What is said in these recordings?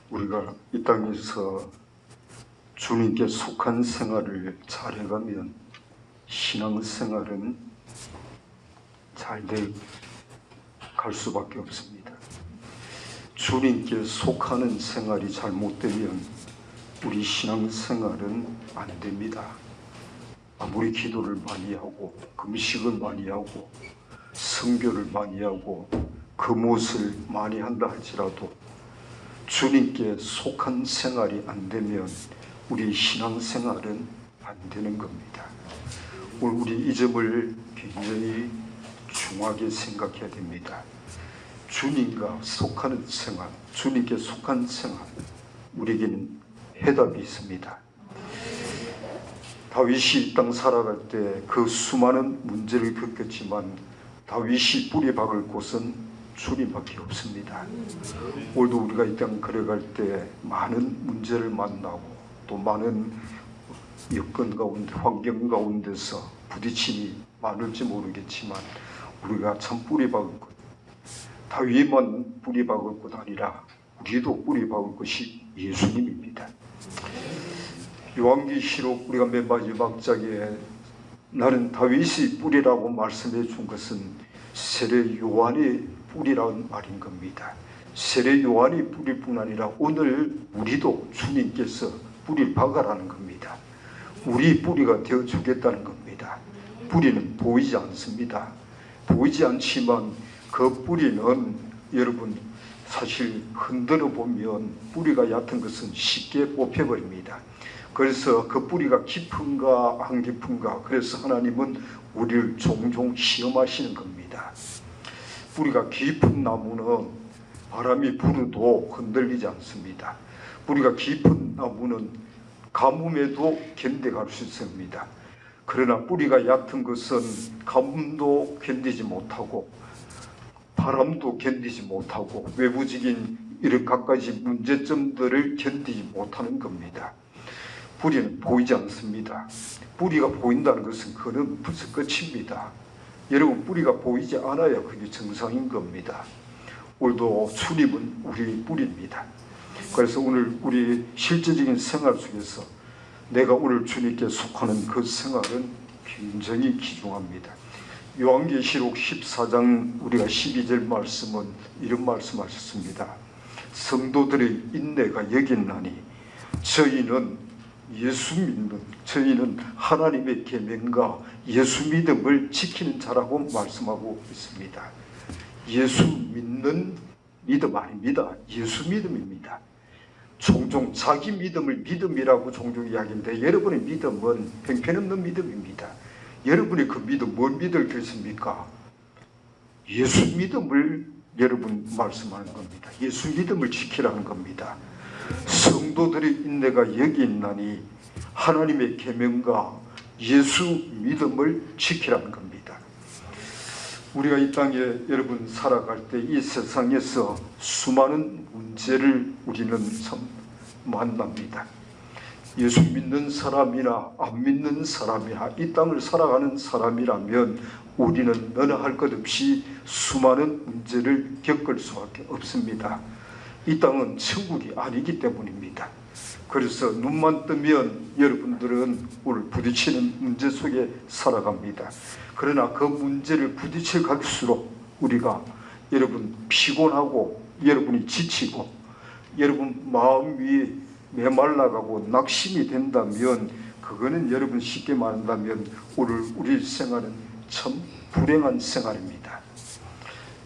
우리가 이 땅에서 주님께 속한 생활을 잘해가면 신앙생활은 잘 돼 갈 수밖에 없습니다. 주님께 속하는 생활이 잘못되면 우리 신앙생활은 안 됩니다. 아무리 기도를 많이 하고 금식을 많이 하고 선교를 많이 하고 금옷을 많이 한다 할지라도 주님께 속한 생활이 안 되면 우리 신앙생활은 안 되는 겁니다. 오늘 우리 이 점을 굉장히 중하게 생각해야 됩니다. 주님과 속하는 생활, 주님께 속한 생활, 우리에게는 해답이 있습니다. 다윗이 이 땅 살아갈 때 그 수많은 문제를 겪었지만 다윗이 뿌리 박을 곳은 주님밖에 없습니다. 오늘도 우리가 이 땅 걸어갈 때 많은 문제를 만나고 또 많은 여건 가운데 환경 가운데서 부딪힘이 많을지 모르겠지만 우리가 참 뿌리 박을 것, 다윗만 뿌리 박을 것 아니라 우리도 뿌리 박을 것이 예수님입니다. 요한계시록 우리가 맨 마지막 장에 나는 다윗이 뿌리라고 말씀해 준 것은 세례 요한의 뿌리라는 말인 겁니다. 세례 요한이 뿌리뿐 아니라 오늘 우리도 주님께서 뿌리를 박아라는 겁니다. 우리 뿌리가 되어주겠다는 겁니다. 뿌리는 보이지 않습니다. 보이지 않지만 그 뿌리는 여러분 사실 흔들어 보면 뿌리가 얕은 것은 쉽게 뽑혀버립니다. 그래서 그 뿌리가 깊은가 안 깊은가, 그래서 하나님은 우리를 종종 시험하시는 겁니다. 뿌리가 깊은 나무는 바람이 불어도 흔들리지 않습니다. 뿌리가 깊은 나무는 가뭄에도 견뎌갈 수 있습니다. 그러나 뿌리가 얕은 것은 가뭄도 견디지 못하고 바람도 견디지 못하고 외부적인 이런 갖가지 문제점들을 견디지 못하는 겁니다. 뿌리는 보이지 않습니다. 뿌리가 보인다는 것은 그는 벌써 끝입니다. 여러분, 뿌리가 보이지 않아야 그게 정상인 겁니다. 오늘도 주님은 우리 뿌리입니다. 그래서 오늘 우리 실제적인 생활 속에서 내가 오늘 주님께 속하는 그 생활은 굉장히 귀중합니다. 요한계시록 14장 우리가 12절 말씀은 이런 말씀하셨습니다. 성도들의 인내가 여기 있나니 저희는 하나님의 계명과 예수 믿음을 지키는 자라고 말씀하고 있습니다. 예수 믿는 믿음 아닙니다. 예수 믿음입니다. 종종 자기 믿음을 믿음이라고 종종 이야기하는데 여러분의 믿음은 형편없는 믿음입니다. 여러분이 그 믿음 뭘 믿겠습니까? 예수 믿음을 여러분 말씀하는 겁니다. 예수 믿음을 지키라는 겁니다. 성도들의 인내가 여기 있나니 하나님의 계명과 예수 믿음을 지키라는 겁니다. 우리가 이 땅에 여러분 살아갈 때 이 세상에서 수많은 문제를 우리는 참 만납니다. 예수 믿는 사람이나 안 믿는 사람이나 이 땅을 살아가는 사람이라면 우리는 너나 할 것 없이 수많은 문제를 겪을 수밖에 없습니다. 이 땅은 천국이 아니기 때문입니다. 그래서 눈만 뜨면 여러분들은 오늘 부딪히는 문제 속에 살아갑니다. 그러나 그 문제를 부딪혀 갈수록 우리가 여러분 피곤하고 여러분이 지치고 여러분 마음이 메말라가고 낙심이 된다면 그거는 여러분 쉽게 말한다면 오늘 우리 생활은 참 불행한 생활입니다.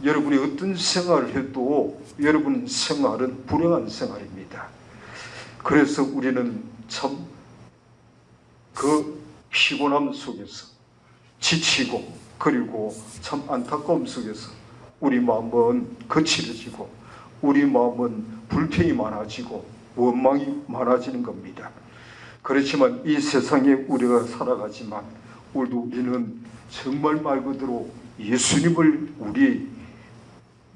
여러분이 어떤 생활을 해도 여러분 생활은 불행한 생활입니다. 그래서 우리는 참 그 피곤함 속에서 지치고 그리고 참 안타까움 속에서 우리 마음은 거칠어지고 우리 마음은 불평이 많아지고 원망이 많아지는 겁니다. 그렇지만 이 세상에 우리가 살아가지만 오늘도 우리는 정말 말 그대로 예수님을 우리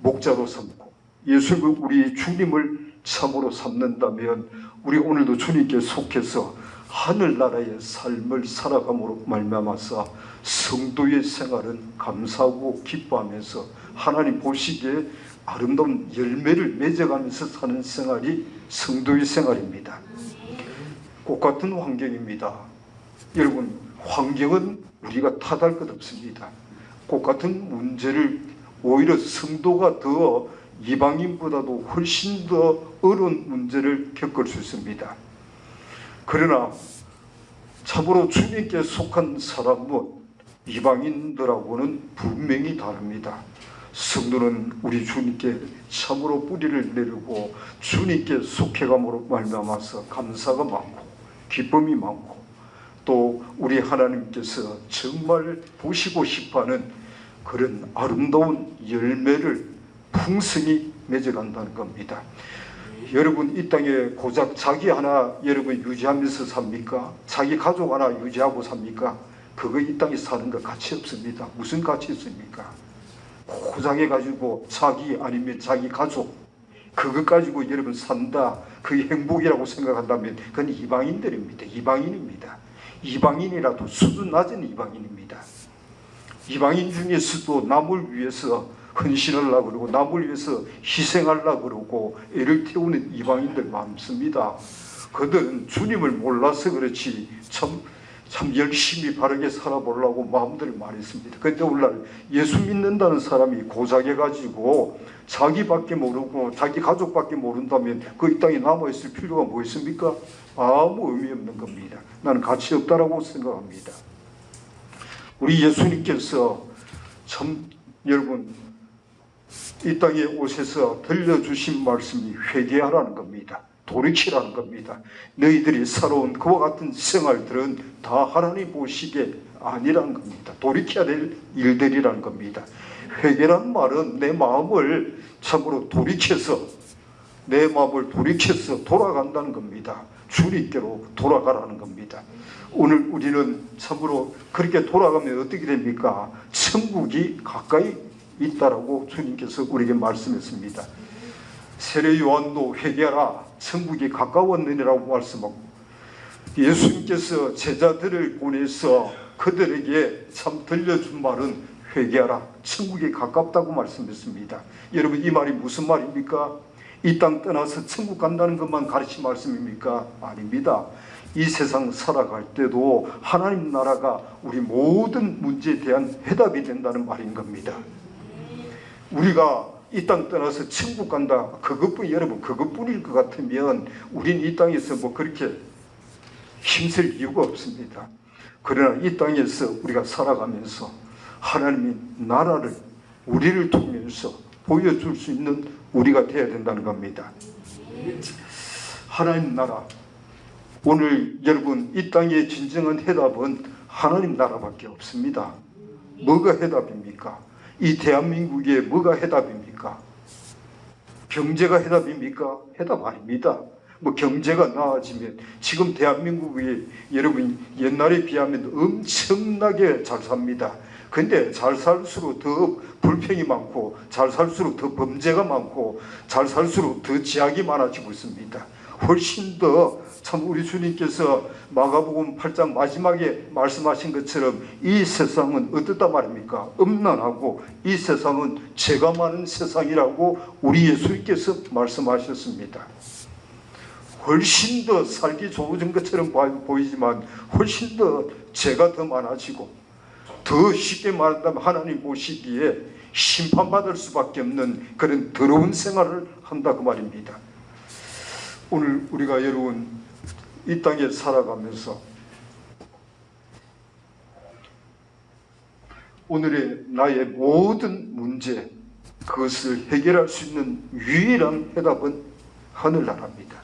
목자로 삼고 예수님을 우리 주님을 참으로 삼는다면 우리 오늘도 주님께 속해서 하늘나라의 삶을 살아감으로 말미암아서 성도의 생활은 감사하고 기뻐하면서 하나님 보시기에 아름다운 열매를 맺어가면서 사는 생활이 성도의 생활입니다. 꽃 같은 환경입니다. 여러분, 환경은 우리가 탓할 것 없습니다. 꽃 같은 문제를 오히려 성도가 더 이방인보다도 훨씬 더 어려운 문제를 겪을 수 있습니다. 그러나 참으로 주님께 속한 사람은 이방인들하고는 분명히 다릅니다. 성도는 우리 주님께 참으로 뿌리를 내리고 주님께 속해감으로 말미암아서 감사가 많고 기쁨이 많고 또 우리 하나님께서 정말 보시고 싶어하는 그런 아름다운 열매를 풍성히 맺어간다는 겁니다. 여러분, 이 땅에 고작 자기 하나 여러분 유지하면서 삽니까? 자기 가족 하나 유지하고 삽니까? 그거 이 땅에 사는 거 가치 없습니다. 무슨 가치 있습니까? 고작 해가지고 자기 아니면 자기 가족 그것 가지고 여러분 산다, 그게 행복이라고 생각한다면 그건 이방인들입니다. 이방인입니다. 이방인이라도 수준 낮은 이방인입니다. 이방인 중에서도 남을 위해서 헌신하려고 그러고 남을 위해서 희생하려고 그러고 애를 태우는 이방인들 많습니다. 그들은 주님을 몰라서 그렇지 참 열심히 바르게 살아보려고 마음들을 많이 했습니다. 그런데 오늘날 예수 믿는다는 사람이 고작해가지고 자기밖에 모르고 자기 가족밖에 모른다면 그 이 땅에 남아있을 필요가 뭐 있습니까? 아무 의미 없는 겁니다. 나는 가치 없다라고 생각합니다. 우리 예수님께서 참 여러분 이 땅에 오셔서 들려주신 말씀이 회개하라는 겁니다. 돌이키라는 겁니다. 너희들이 살아온 그와 같은 생활들은 다 하나님 보시기에 아니라는 겁니다. 돌이켜야 될 일들이라는 겁니다. 회개란 말은 내 마음을 참으로 돌이켜서 돌아간다는 겁니다. 주님께로 돌아가라는 겁니다. 오늘 우리는 참으로 그렇게 돌아가면 어떻게 됩니까? 천국이 가까이 있다라고 주님께서 우리에게 말씀했습니다. 세례 요한도 회개하라, 천국이 가까웠느니라고 말씀하고 예수님께서 제자들을 보내서 그들에게 참 들려준 말은 회개하라, 천국이 가깝다고 말씀했습니다. 여러분, 이 말이 무슨 말입니까? 이 땅 떠나서 천국 간다는 것만 가르친 말씀입니까? 아닙니다. 이 세상 살아갈 때도 하나님 나라가 우리 모든 문제에 대한 해답이 된다는 말인 겁니다. 우리가 이 땅 떠나서 천국 간다, 여러분 그것뿐일 것 같으면 우린 이 땅에서 뭐 그렇게 힘쓸 이유가 없습니다. 그러나 이 땅에서 우리가 살아가면서 하나님의 나라를 우리를 통해서 보여줄 수 있는 우리가 되어야 된다는 겁니다. 하나님 나라, 오늘 여러분 이 땅의 진정한 해답은 하나님 나라밖에 없습니다. 뭐가 해답입니까? 이 대한민국에 뭐가 해답입니까? 경제가 해답입니까? 해답 아닙니다. 뭐 경제가 나아지면 지금 대한민국이 여러분 옛날에 비하면 엄청나게 잘 삽니다. 근데 잘 살수록 더 불평이 많고 잘 살수록 더 범죄가 많고 잘 살수록 더 제약이 많아지고 있습니다. 훨씬 더 참 우리 주님께서 마가복음 8장 마지막에 말씀하신 것처럼 이 세상은 어떻단 말입니까? 음란하고 이 세상은 죄가 많은 세상이라고 우리 예수님께서 말씀하셨습니다. 훨씬 더 살기 좋은 것처럼 보이지만 훨씬 더 죄가 더 많아지고 더 쉽게 말한다면 하나님 보시기에 심판받을 수밖에 없는 그런 더러운 생활을 한다 그 말입니다. 오늘 우리가 여러분 이 땅에 살아가면서 오늘의 나의 모든 문제 그것을 해결할 수 있는 유일한 해답은 하늘나라입니다.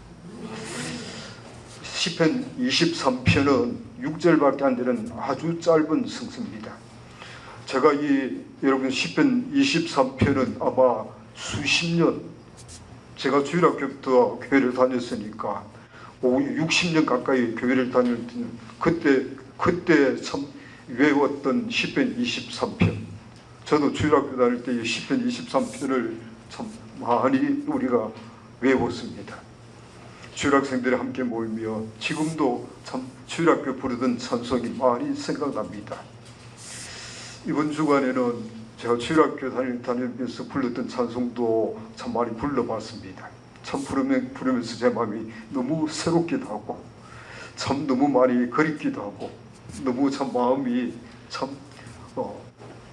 시편 23편은 6절밖에 안 되는 아주 짧은 성서입니다. 제가 여러분 시편 23편은 아마 수십 년 제가 주일학교부터 교회를 다녔으니까 60년 가까이 교회를 다닐 때는 그때 참 외웠던 시편 23편. 저도 주일학교 다닐 때 시편 23편을 참 많이 우리가 외웠습니다. 주일학생들이 함께 모이며 지금도 참 주일학교 부르던 찬송이 많이 생각납니다. 이번 주간에는 제가 주일학교 다니면서 불렀던 찬송도 참 많이 불러봤습니다. 참 부르면서 제 마음이 너무 새롭기도 하고 참 너무 많이 그립기도 하고 너무 참 마음이 참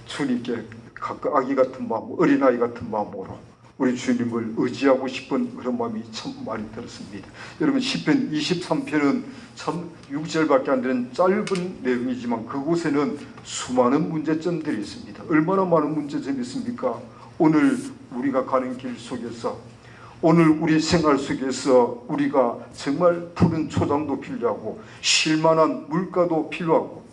주님께 가까이 아기 같은 마음, 어린아이 같은 마음으로 우리 주님을 의지하고 싶은 그런 마음이 참 많이 들었습니다. 여러분 시편 23편은 참 6절밖에 안 되는 짧은 내용이지만 그곳에는 수많은 문제점들이 있습니다. 얼마나 많은 문제점이 있습니까? 오늘 우리가 가는 길 속에서, 오늘 우리 생활 속에서 우리가 정말 푸른 초장도 필요하고 쉴만한 물가도 필요하고,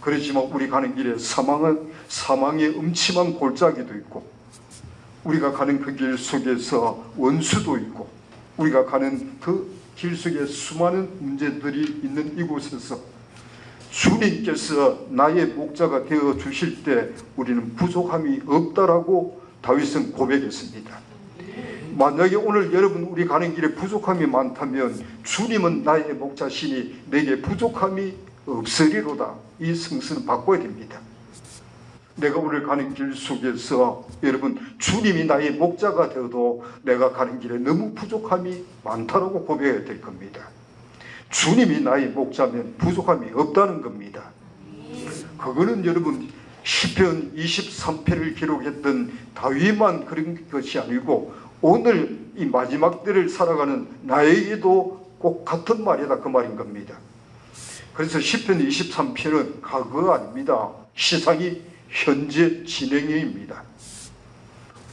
그렇지만 우리 가는 길에 사망의 음침한 골짜기도 있고, 우리가 가는 그 길 속에서 원수도 있고, 우리가 가는 그 길 속에 수많은 문제들이 있는 이곳에서 주님께서 나의 목자가 되어 주실 때 우리는 부족함이 없다라고 다윗은 고백했습니다. 만약에 오늘 여러분 우리 가는 길에 부족함이 많다면 주님은 나의 목자시니 내게 부족함이 없으리로다. 이 성수는 바꿔야 됩니다. 내가 오늘 가는 길 속에서 여러분 주님이 나의 목자가 되어도 내가 가는 길에 너무 부족함이 많다라고 고백해야 될 겁니다. 주님이 나의 목자면 부족함이 없다는 겁니다. 그거는 여러분 시편 23편을 기록했던 다윗만 그런 것이 아니고 오늘 이 마지막 때를 살아가는 나에게도 꼭 같은 말이다, 그 말인 겁니다. 그래서 시편 23편은 과거가 아닙니다. 시상이 현재 진행형입니다.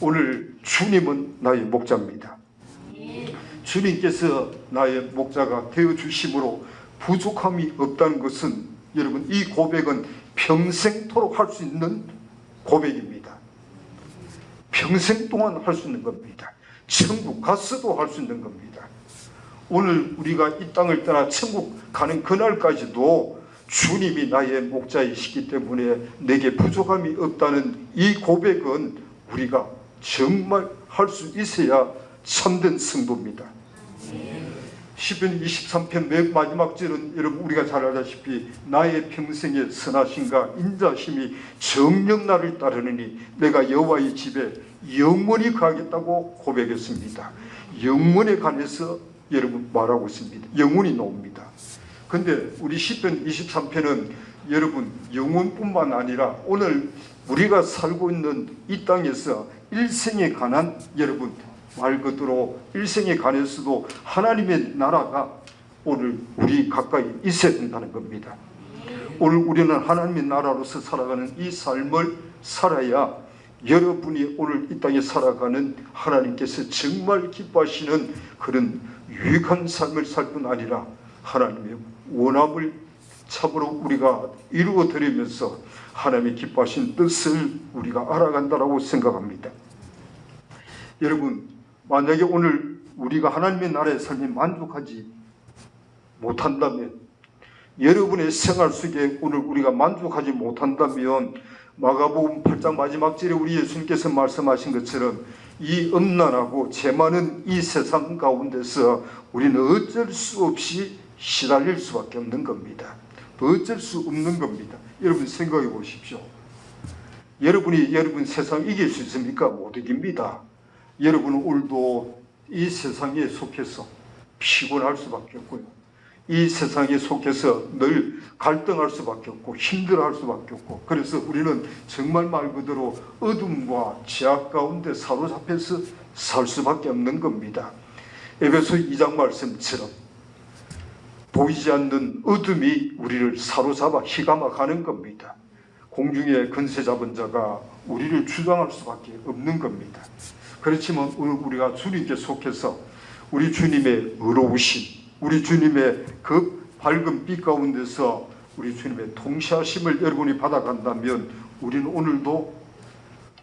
오늘 주님은 나의 목자입니다. 주님께서 나의 목자가 되어주심으로 부족함이 없다는 것은 여러분 이 고백은 평생토록 할 수 있는 고백입니다. 평생 동안 할 수 있는 겁니다. 천국 가서도 할 수 있는 겁니다. 오늘 우리가 이 땅을 떠나 천국 가는 그날까지도 주님이 나의 목자이시기 때문에 내게 부족함이 없다는 이 고백은 우리가 정말 할 수 있어야 참된 승부입니다. 시편 23편 맨 마지막 절은 여러분 우리가 잘 알다시피 나의 평생의 선하심과 인자심이 정녕 나를 따르느니 내가 여호와의 집에 영원히 가겠다고 고백했습니다. 영원에 관해서 여러분 말하고 있습니다. 영원히 나옵니다. 근데 우리 시편 23편은 여러분 영혼뿐만 아니라 오늘 우리가 살고 있는 이 땅에서 일생에 관한 여러분 말 그대로 일생에 관해서도 하나님의 나라가 오늘 우리 가까이 있어야 된다는 겁니다. 오늘 우리는 하나님의 나라로서 살아가는 이 삶을 살아야 여러분이 오늘 이 땅에 살아가는 하나님께서 정말 기뻐하시는 그런 유익한 삶을 살 뿐 아니라 하나님의 원함을 참으로 우리가 이루어 드리면서 하나님의 기뻐하신 뜻을 우리가 알아간다라고 생각합니다. 여러분 만약에 오늘 우리가 하나님의 나라의 삶에 만족하지 못한다면, 여러분의 생활 속에 오늘 우리가 만족하지 못한다면 마가복음 8장 마지막 절에 우리 예수님께서 말씀하신 것처럼 이 음란하고 죄 많은 이 세상 가운데서 우리는 어쩔 수 없이 시달릴 수밖에 없는 겁니다. 어쩔 수 없는 겁니다. 여러분 생각해 보십시오. 여러분이 여러분 세상 이길 수 있습니까? 못 이깁니다. 여러분은 오늘도 이 세상에 속해서 피곤할 수밖에 없고요. 이 세상에 속해서 늘 갈등할 수밖에 없고 힘들어할 수밖에 없고, 그래서 우리는 정말 말 그대로 어둠과 죄악 가운데 사로잡혀서 살 수밖에 없는 겁니다. 에베소 2장 말씀처럼 보이지 않는 어둠이 우리를 사로잡아 휘감아 가는 겁니다. 공중에 권세 잡은 자가 우리를 주장할 수밖에 없는 겁니다. 그렇지만 오늘 우리가 주님께 속해서 우리 주님의 의로우심, 우리 주님의 그 밝은 빛 가운데서 우리 주님의 통치하심을 여러분이 받아간다면 우리는 오늘도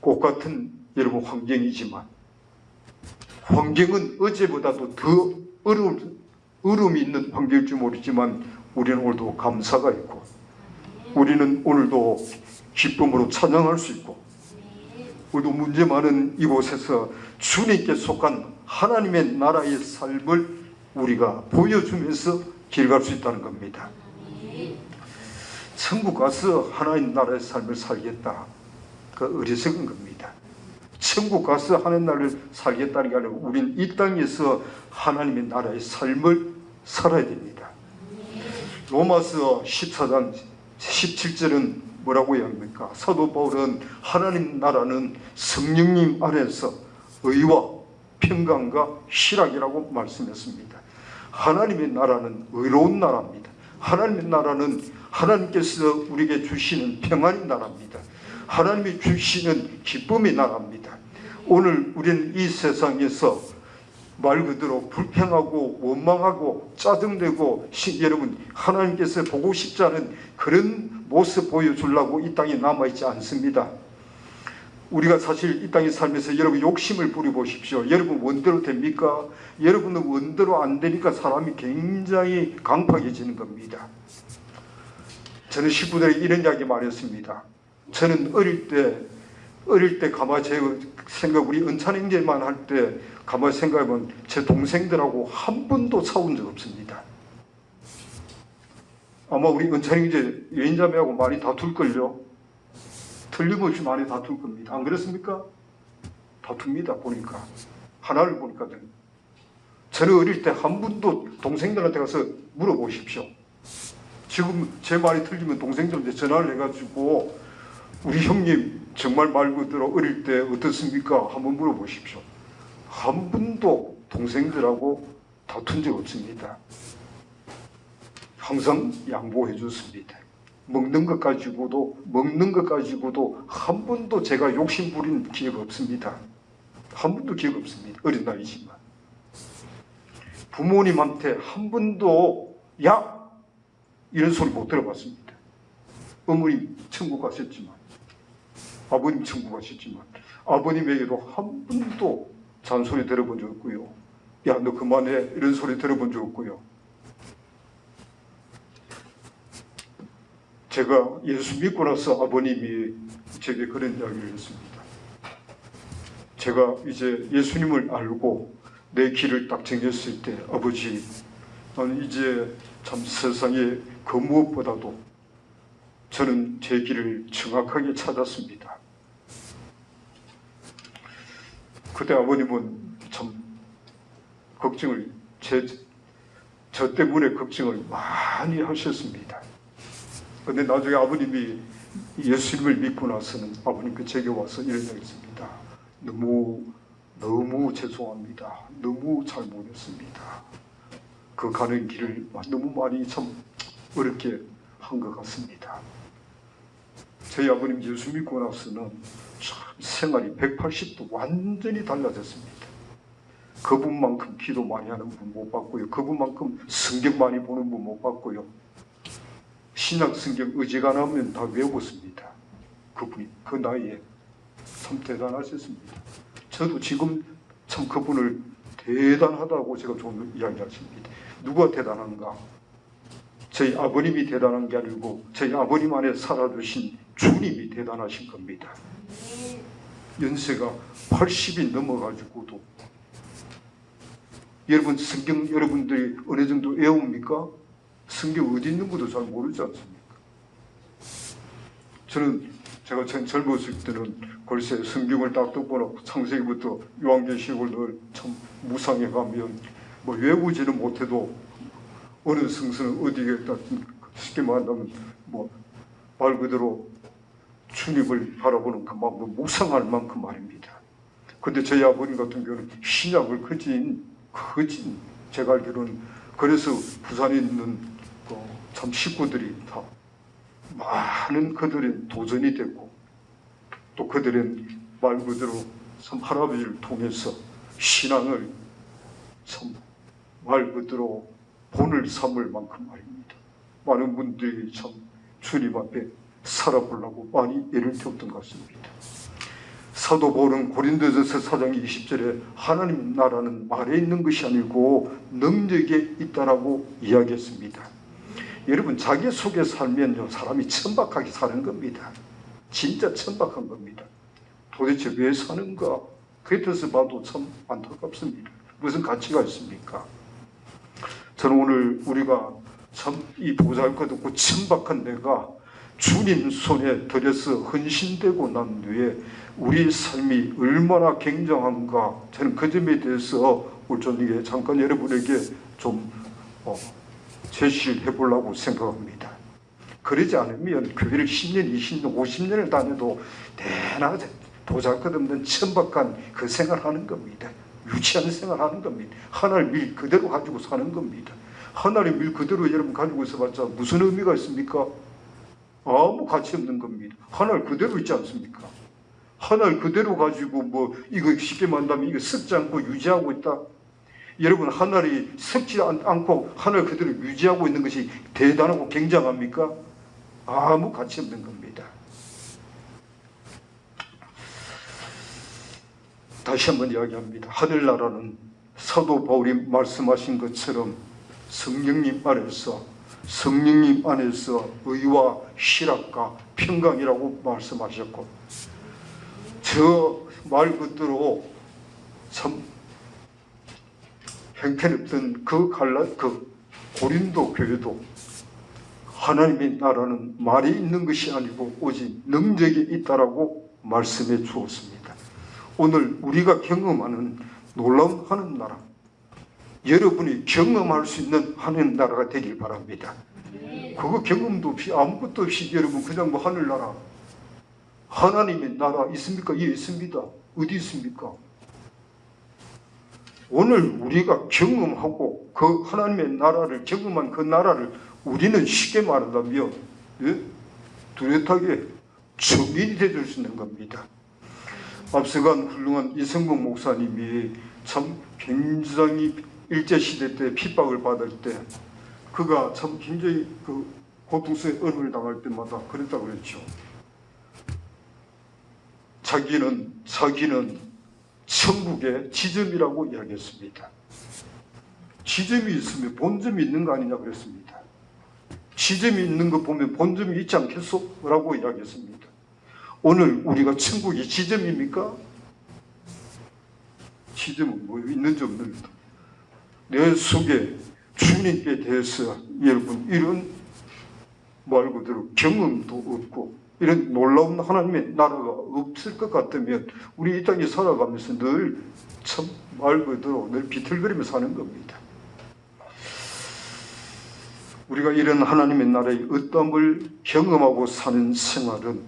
똑같은 여러분 환경이지만, 환경은 어제보다도 더 어려움이 있는 환경일지 모르지만 우리는 오늘도 감사가 있고, 우리는 오늘도 기쁨으로 찬양할 수 있고, 우리도 문제 많은 이곳에서 주님께 속한 하나님의 나라의 삶을 우리가 보여주면서 길갈 수 있다는 겁니다. 천국 가서 하나님 나라의 삶을 살겠다. 그 어리석은 겁니다. 천국 가서 하는 날을 살겠다는 게 아니라 우린 이 땅에서 하나님의 나라의 삶을 살아야 됩니다. 로마서 14장 17절은 뭐라고 합니까? 사도 바울은 하나님 나라는 성령님 안에서 의와 평강과 희락이라고 말씀했습니다. 하나님의 나라는 의로운 나라입니다. 하나님의 나라는 하나님께서 우리에게 주시는 평안의 나라입니다. 하나님이 주시는 기쁨의 나라입니다. 오늘 우리는 이 세상에서 말 그대로 불평하고 원망하고 짜증내고 여러분 하나님께서 보고 싶지 않은 그런 모습 보여주려고 이 땅에 남아있지 않습니다. 우리가 사실 이 땅에 살면서 여러분 욕심을 부려보십시오. 여러분 원대로 됩니까? 여러분은 원대로 안 되니까 사람이 굉장히 강팍해지는 겁니다. 저는 식구들에게 이런 이야기 많이 했습니다. 저는 어릴 때 가만히 제 생각, 우리 은찬 형제만 할 때 가만히 생각해보면 제 동생들하고 한 번도 싸운 적 없습니다. 아마 우리 은찬 형제 여인자매하고 많이 다툴걸요. 틀림없이 많이 다툴 겁니다. 안 그렇습니까? 다툽니다. 보니까 하나를 보니까 저는 어릴 때 한 번도 동생들한테 가서 물어보십시오. 지금 제 말이 틀리면 동생들한테 전화를 해가지고 우리 형님 정말 말 그대로 어릴 때 어떻습니까? 한번 물어보십시오. 한 번도 동생들하고 다툰 적 없습니다. 항상 양보해 줬습니다. 먹는 것 가지고도 한 번도 제가 욕심 부린 기회가 없습니다. 한 번도 기회가 없습니다. 어린 나이지만 부모님한테 한 번도 야 이런 소리 못 들어봤습니다. 어머님 천국 가셨지만 아버님 천국 가셨지만 아버님에게도 한 번도 잔소리 들어본 적 없고요. 야 너 그만해 이런 소리 들어본 적 없고요. 제가 예수 믿고 나서 아버님이 제게 그런 이야기를 했습니다. 제가 이제 예수님을 알고 내 길을 딱 정했을 때 아버지 나는 이제 참 세상에 그 무엇보다도 저는 제 길을 정확하게 찾았습니다. 그때 아버님은 참 걱정을 저 때문에 걱정을 많이 하셨습니다. 그런데 나중에 아버님이 예수님을 믿고 나서는 아버님께 제게 와서 이런 얘기 했습니다. 너무 죄송합니다. 너무 잘못했습니다. 그 가는 길을 너무 많이 참 어렵게 한 것 같습니다. 저희 아버님 예수 믿고 나서는 참 생활이 180도 완전히 달라졌습니다. 그분만큼 기도 많이 하는 분 못 봤고요. 그분만큼 성경 많이 보는 분 못 봤고요. 신약 성경 어지간하면 다 외웠습니다. 그분이 그 나이에 참 대단하셨습니다. 저도 지금 참 그분을 대단하다고 제가 좀 이야기하십니다. 누가 대단한가? 저희 아버님이 대단한 게 아니고 저희 아버님 안에 살아주신 주님이 대단하신 겁니다. 연세가 80이 넘어가지고도 여러분 성경 여러분들이 어느 정도 외웁니까? 성경 어디 있는 것도 잘 모르지 않습니까? 제가 젊었을 때는 글쎄 성경을 딱 듣거나 창세기부터 요한계시록을 늘 참 묵상해 가면 뭐 외우지는 못해도 어느 성서는 어디에 딱 쉽게 말하면 뭐 말 그대로 주님을 바라보는 그 마음으로 묵상할 만큼 말입니다. 그런데 저희 아버님 같은 경우는 신약을 거진 제가 알기로는 그래서 부산에 있는 참 식구들이 다 많은 그들의 도전이 되고 또 그들은 말 그대로 참 할아버지를 통해서 신앙을 참 말 그대로 본을 삼을 만큼 말입니다. 많은 분들이 참 주님 앞에 살아보려고 많이 애를 태웠던 것 같습니다. 사도 바울은 고린도전서 4장 20절에 하나님 나라는 말에 있는 것이 아니고 능력에 있다라고 이야기했습니다. 여러분 자기 속에 살면요 사람이 천박하게 사는 겁니다. 진짜 천박한 겁니다. 도대체 왜 사는가? 그에 대해서 봐도 참 안타깝습니다. 무슨 가치가 있습니까? 저는 오늘 우리가 참 이 보잘것없고 천박한 내가 주님 손에 들여서 헌신되고 난 뒤에 우리 삶이 얼마나 굉장한가, 저는 그 점에 대해서 오늘 저녁에 잠깐 여러분에게 좀 제시를 해보려고 생각합니다. 그러지 않으면 교회를 10년, 20년, 50년을 다녀도 대나 보잘것없는 천박한 그 생활하는 겁니다. 유치한 생활하는 겁니다. 하나를 밀 그대로 가지고 사는 겁니다. 하나를 밀 그대로 여러분 가지고 있어봤자 무슨 의미가 있습니까? 아무 가치 없는 겁니다. 하나를 그대로 있지 않습니까? 하나를 그대로 가지고 이거 쉽게 말하면 이거 썩지 않고 유지하고 있다. 여러분, 하나를 썩지 않고 하나를 그대로 유지하고 있는 것이 대단하고 굉장합니까? 아무 가치 없는 겁니다. 다시 한번 이야기합니다. 하늘나라는 사도 바울이 말씀하신 것처럼 성령님 안에서 의와 실학과 평강이라고 말씀하셨고, 저 말 그대로 참 형편없던 그 고린도 교회도 하나님의 나라는 말이 있는 것이 아니고 오직 능력이 있다라고 말씀해 주었습니다. 오늘 우리가 경험하는 놀라운 하나님 나라, 여러분이 경험할 수 있는 하나님 나라가 되길 바랍니다. 그거 경험도 없이 아무것도 없이 여러분 그냥 하늘나라, 하나님의 나라 있습니까? 예, 있습니다. 어디 있습니까? 오늘 우리가 경험하고 그 하나님의 나라를 경험한 그 나라를 우리는 쉽게 말한다면 뚜렷하게 증인이 되줄 수 있는 겁니다. 앞서간 훌륭한 이성국 목사님이 참 굉장히 일제시대 때 핍박을 받을 때 그가 참 굉장히 고통스러운 어려움을 당할 때마다 그랬다고 그랬죠. 자기는 천국의 지점이라고 이야기했습니다. 지점이 있으면 본점이 있는 거 아니냐 그랬습니다. 지점이 있는 거 보면 본점이 있지 않겠소? 라고 이야기했습니다. 오늘 우리가 천국이 지점입니까? 지점은 있는지 없는지, 내 속에 주님께 대해서 여러분 이런 말 그대로 경험도 없고 이런 놀라운 하나님의 나라가 없을 것 같으면 우리 이 땅에 살아가면서 늘 참 말 그대로 늘 비틀거리며 사는 겁니다. 우리가 이런 하나님의 나라의 어떠함을 경험하고 사는 생활은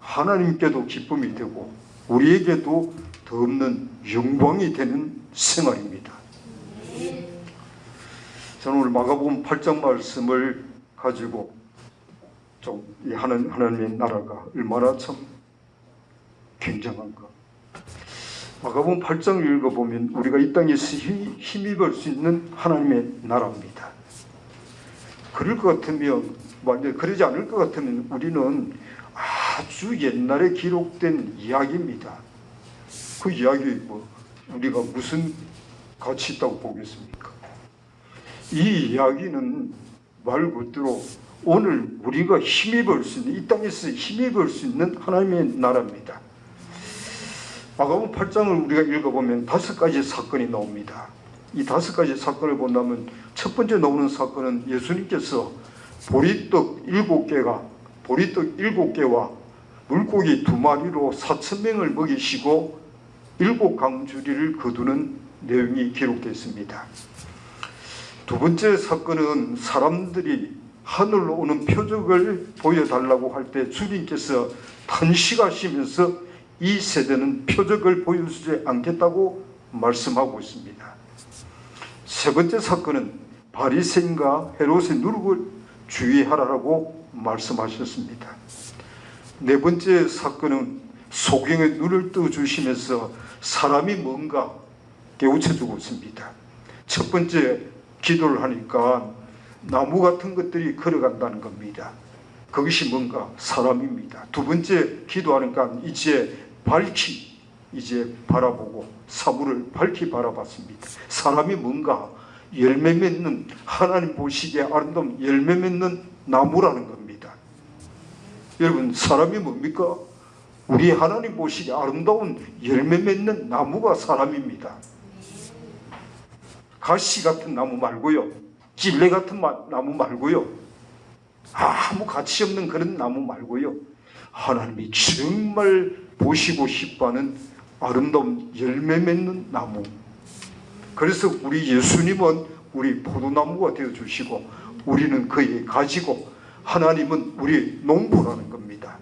하나님께도 기쁨이 되고 우리에게도 더 없는 영광이 되는 생활입니다. 저는 오늘 마가복음 8장 말씀을 가지고 좀 이 하나님의 나라가 얼마나 참 굉장한가. 마가복음 8장을 읽어보면 우리가 이 땅에서 힘입을 수 있는 하나님의 나라입니다. 그럴 것 같으면, 만약 그러지 않을 것 같으면 우리는 아주 옛날에 기록된 이야기입니다. 그 이야기 우리가 무슨 가치 있다고 보겠습니까? 이 이야기는 말 그대로 오늘 우리가 힘입을 수 있는, 이 땅에서 힘입을 수 있는 하나님의 나라입니다. 마가복음 8장을 우리가 읽어보면 5가지 사건이 나옵니다. 이 5가지 사건을 본다면 첫 번째 나오는 사건은 예수님께서 보리떡 7개와 물고기 2마리로 4,000명을 먹이시고 7강주리를 거두는 내용이 기록되어 있습니다. 두 번째 사건은 사람들이 하늘로 오는 표적을 보여달라고 할 때 주님께서 탄식하시면서 이 세대는 표적을 보여주지 않겠다고 말씀하고 있습니다. 세 번째 사건은 바리새인과 헤롯의 누룩을 주의하라고 말씀하셨습니다. 네 번째 사건은 소경의 눈을 떠주시면서 사람이 뭔가 깨우쳐주고 있습니다. 첫 번째 기도를 하니까 나무 같은 것들이 걸어간다는 겁니다. 그것이 뭔가 사람입니다. 두 번째 기도하니까 이제 밝히 바라보고 사물을 밝히 바라봤습니다. 사람이 뭔가 열매 맺는, 하나님 보시기에 아름다운 열매 맺는 나무라는 겁니다. 여러분, 사람이 뭡니까? 우리 하나님 보시기에 아름다운 열매 맺는 나무가 사람입니다. 가시 같은 나무 말고요, 찔레 같은 나무 말고요, 아무 가치 없는 그런 나무 말고요, 하나님이 정말 보시고 싶어하는 아름다운 열매 맺는 나무. 그래서 우리 예수님은 우리 포도나무가 되어주시고 우리는 그의 가지고 하나님은 우리 농부라는 겁니다.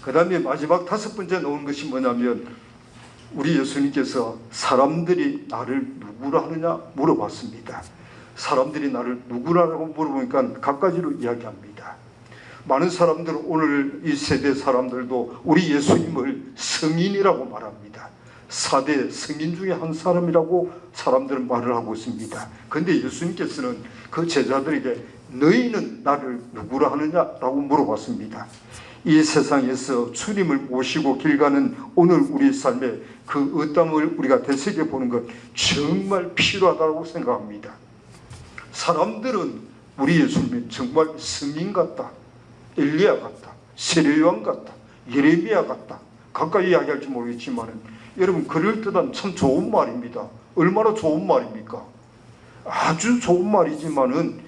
그 다음에 마지막 5번째 나오는 것이 뭐냐면, 우리 예수님께서 사람들이 나를 누구라 하느냐 물어봤습니다. 사람들이 나를 누구라고 물어보니까 갖가지로 이야기합니다. 많은 사람들은, 오늘 이 세대 사람들도 우리 예수님을 성인이라고 말합니다. 4대 성인 중에 한 사람이라고 사람들은 말을 하고 있습니다. 그런데 예수님께서는 그 제자들에게 너희는 나를 누구라 하느냐라고 물어봤습니다. 이 세상에서 주님을 모시고 길 가는 오늘 우리 삶의 그 어담을 우리가 되새겨 보는 것 정말 필요하다고 생각합니다. 사람들은 우리 예수님이 정말 성인 같다, 엘리야 같다, 세례요한 같다, 예레미야 같다, 가까이 이야기할지 모르겠지만 여러분, 그럴듯한 참 좋은 말입니다. 얼마나 좋은 말입니까? 아주 좋은 말이지만은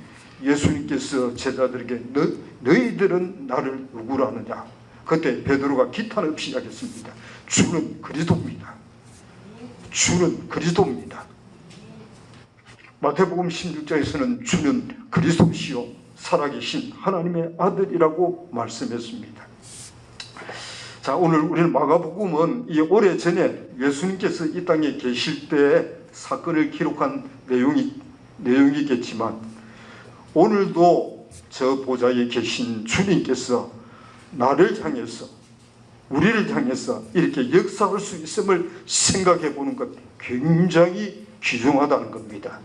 예수님께서 제자들에게 너희들은 나를 누구라 하느냐? 그때 베드로가 기탄 없이 이야기했습니다. 주는 그리스도입니다. 주는 그리스도입니다. 마태복음 16장에서는 주는 그리스도시요 살아계신 하나님의 아들이라고 말씀했습니다. 자, 오늘 우리는 마가복음은 이 오래전에 예수님께서 이 땅에 계실 때 사건을 기록한 내용이겠지만, 오늘도 저 보좌에 계신 주님께서 나를 향해서, 우리를 향해서 이렇게 역사할 수 있음을 생각해 보는 것 굉장히 귀중하다는 겁니다.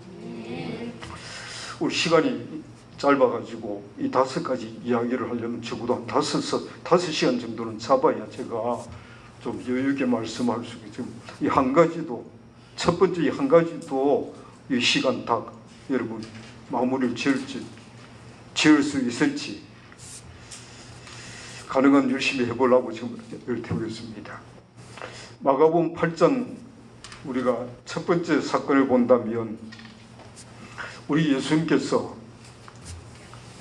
우리 시간이 짧아가지고 이 5가지 이야기를 하려면 적어도 한 5시간 정도는 잡아야 제가 좀 여유 있게 말씀할 수 있겠죠. 이 한 가지도, 첫 번째 이 한 가지도 이 시간 다 여러분 마무리를 지을 수 있을지 가능한 열심히 해보려고 지금 열태우겠습니다. 마가복음 8장 우리가 첫 번째 사건을 본다면, 우리 예수님께서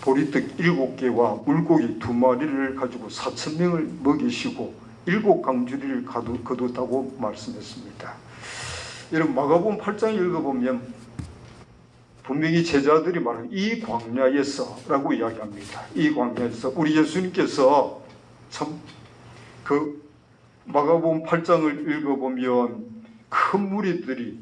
보리떡 7개와 물고기 2마리를 가지고 4,000명을 먹이시고 7강주리를 거뒀다고 말씀했습니다. 여러분, 마가복음 8장 읽어보면 분명히 제자들이 말하는 이 광야에서 라고 이야기합니다. 이 광야에서 우리 예수님께서 참 그 마가복음 8장을 읽어보면 큰 무리들이,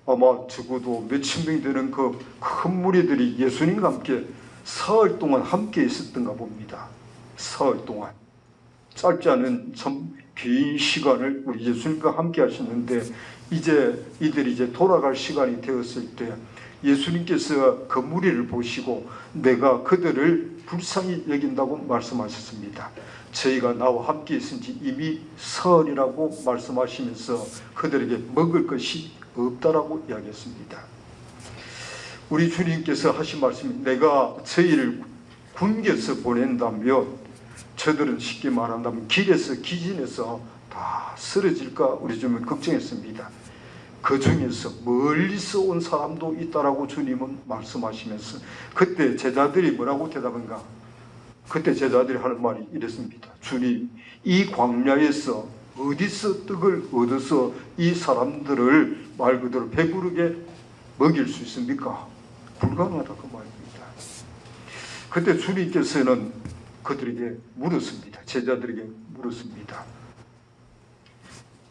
아마 적어도 몇천 명 되는 그 큰 무리들이 예수님과 함께 사흘 동안 함께 있었던가 봅니다. 사흘 동안 짧지 않은 참 긴 시간을 우리 예수님과 함께 하셨는데, 이제 이들이 이제 돌아갈 시간이 되었을 때 예수님께서 그 무리를 보시고 내가 그들을 불쌍히 여긴다고 말씀하셨습니다. 저희가 나와 함께 있은 지 이미 사흘이라고 말씀하시면서 그들에게 먹을 것이 없다라고 이야기했습니다. 우리 주님께서 하신 말씀이, 내가 저희를 굶겨서 보낸다면 저들은 쉽게 말한다면 길에서 기진해서 다 쓰러질까 우리 주님은 걱정했습니다. 그 중에서 멀리서 온 사람도 있다라고 주님은 말씀하시면서, 그때 제자들이 뭐라고 대답한가? 그때 제자들이 하는 말이 이랬습니다. 주님, 이 광야에서 어디서 떡을 얻어서 이 사람들을 말 그대로 배부르게 먹일 수 있습니까? 불가능하다 그 말입니다. 그때 주님께서는 그들에게 물었습니다. 제자들에게 물었습니다.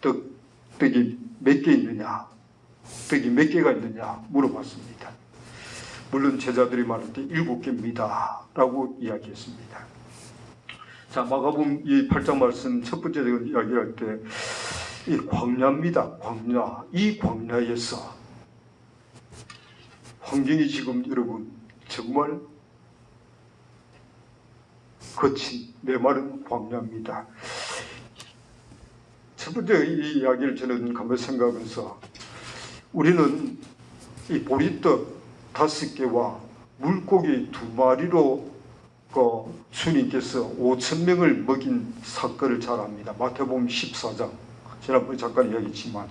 떡이 몇 개 있느냐? 떡이 몇 개가 있느냐? 물어봤습니다. 물론 제자들이 말할 때 7개입니다 라고 이야기했습니다. 자, 마가복음 이 8장 말씀 첫 번째 이야기할 때 이 광야입니다. 광야. 이 광야에서 환경이 지금 여러분 정말 거친 메마른 광야입니다. 첫 번째 이 이야기를 저는 가만히 생각하면서, 우리는 이 보리떡 5개와 물고기 2마리로 주님께서 5,000명을 먹인 사건을 잘 압니다. 마태복음 14장, 지난번에 잠깐 이야기했지만,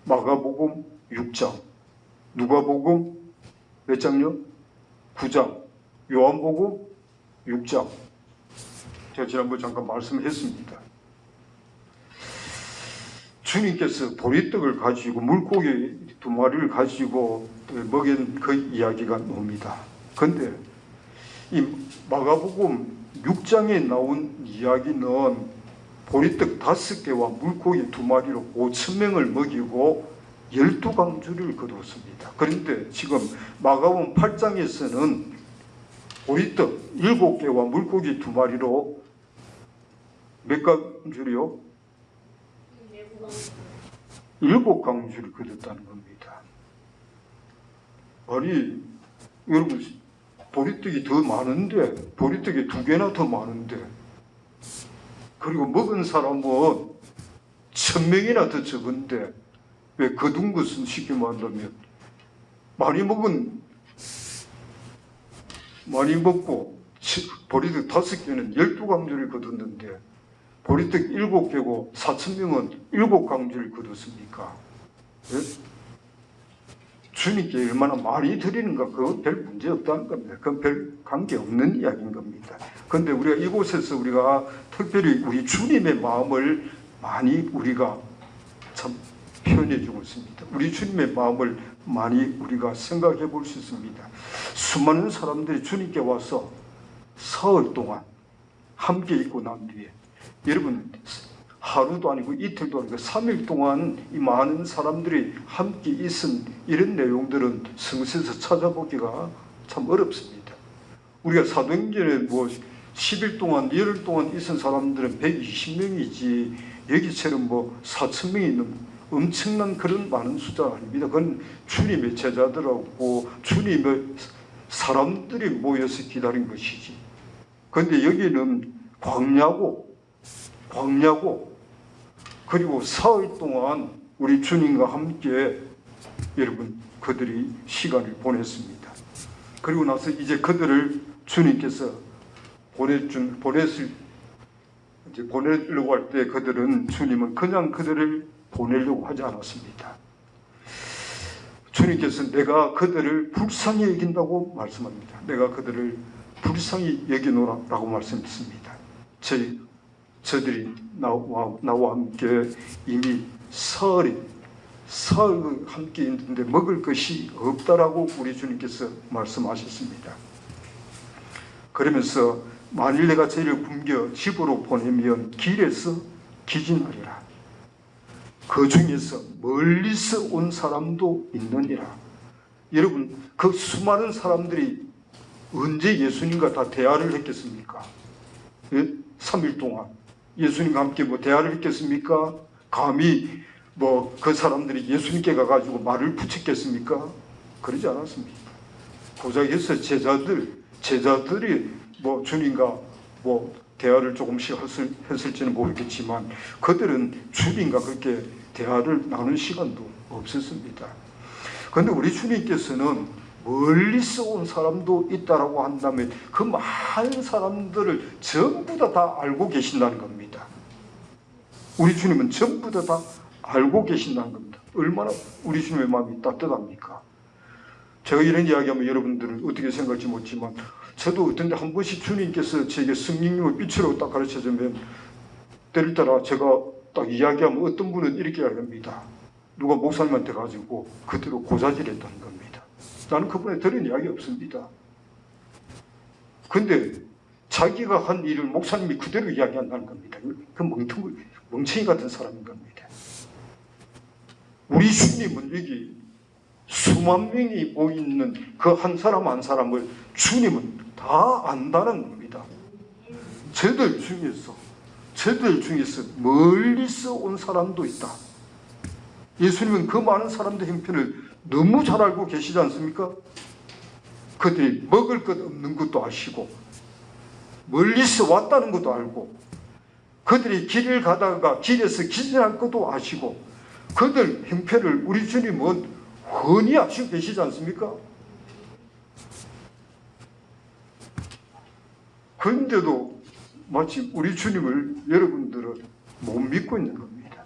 마가복음 6장, 누가복음 몇 장요? 9장, 요한복음 6장. 제가 지난번에 잠깐 말씀했습니다. 주님께서 보리떡을 가지고 물고기 2마리를 가지고 먹인 그 이야기가 나옵니다. 그런데 이 마가복음 6장에 나온 이야기는 보리떡 5개와 물고기 2마리로 5,000명을 먹이고 12강주를 거두었습니다. 그런데 지금 마가복음 8장에서는 보리떡 7개와 물고기 2마리로 몇 강주리요? 7강주를 거뒀다는 겁니다. 아니 여러분, 보리떡이 더 많은데, 보리떡이 2개나 더 많은데, 그리고 먹은 사람은 1,000명이나 더 적은데, 왜 거둔 것은 쉽게 말하면 많이 먹고 보리떡 5개는 12강주를 거뒀는데 보리떡 7개고 4,000명은 7강주를 거뒀습니까? 예? 주님께 얼마나 많이 드리는가, 그건 별 문제 없다는 겁니다. 그건 별 관계 없는 이야기인 겁니다. 그런데 우리가 이곳에서 우리가 특별히 우리 주님의 마음을 많이 우리가 참 표현해 주고 있습니다. 우리 주님의 마음을 많이 우리가 생각해 볼 수 있습니다. 수많은 사람들이 주님께 와서 사흘 동안 함께 있고 난 뒤에, 여러분 하루도 아니고 이틀도 아니고 3일 동안 이 많은 사람들이 함께 있은 이런 내용들은 성서에서 찾아보기가 참 어렵습니다. 우리가 사도행전에 10일 동안, 열흘 동안 있은 사람들은 120명이지 여기처럼 4,000명이 있는 엄청난 그런 많은 숫자가 아닙니다. 그건 주님의 제자들하고 주님의 사람들이 모여서 기다린 것이지. 그런데 여기는 광야고 그리고 사흘 동안 우리 주님과 함께 여러분 그들이 시간을 보냈습니다. 그리고 나서 이제 그들을 주님께서 보내려고 할 때 그들은, 주님은 그냥 그들을 보내려고 하지 않았습니다. 주님께서 내가 그들을 불쌍히 여긴다고 말씀합니다. 내가 그들을 불쌍히 여기노라라고 말씀했습니다. 저들이 나와 함께 이미 사흘 함께 있는데 먹을 것이 없다라고 우리 주님께서 말씀하셨습니다. 그러면서 만일 내가 저희를 굶겨 집으로 보내면 길에서 기진하리라. 그 중에서 멀리서 온 사람도 있느니라. 여러분, 그 수많은 사람들이 언제 예수님과 다 대화를 했겠습니까? 3일 동안 예수님과 함께 대화를 했겠습니까? 감히 그 사람들이 예수님께 가가지고 말을 붙였겠습니까? 그러지 않았습니다. 고작해서 제자들이 주님과 대화를 조금씩 했을지는 모르겠지만 그들은 주님과 그렇게 대화를 나눈 시간도 없었습니다. 그런데 우리 주님께서는 멀리서 온 사람도 있다라고 한다면 그 많은 사람들을 전부 다 알고 계신다는 겁니다. 우리 주님은 전부 다 알고 계신다는 겁니다. 얼마나 우리 주님의 마음이 따뜻합니까? 제가 이런 이야기하면 여러분들은 어떻게 생각할지 모르지만 저도 어떤 데 한 번씩 주님께서 제게 성령님을 빛으로 딱 가르쳐주면 때를 따라 제가 딱 이야기하면 어떤 분은 이렇게 이야기합니다. 누가 목사님한테 가지고 그대로 고자질했다는 겁니다. 나는 그분에 들은 이야기 없습니다. 근데 자기가 한 일을 목사님이 그대로 이야기한다는 겁니다. 그 멍청이 같은 사람인 겁니다. 우리 주님은 여기 수만 명이 모이는 그 한 사람 한 사람을 주님은 다 안다는 겁니다. 저들 중에서 멀리서 온 사람도 있다. 예수님은 그 많은 사람들 형편을 너무 잘 알고 계시지 않습니까? 그들이 먹을 것 없는 것도 아시고 멀리서 왔다는 것도 알고 그들이 길을 가다가 길에서 기진할 것도 아시고 그들 형편을 우리 주님은 훤히 아시고 계시지 않습니까? 그런데도 마치 우리 주님을 여러분들은 못 믿고 있는 겁니다.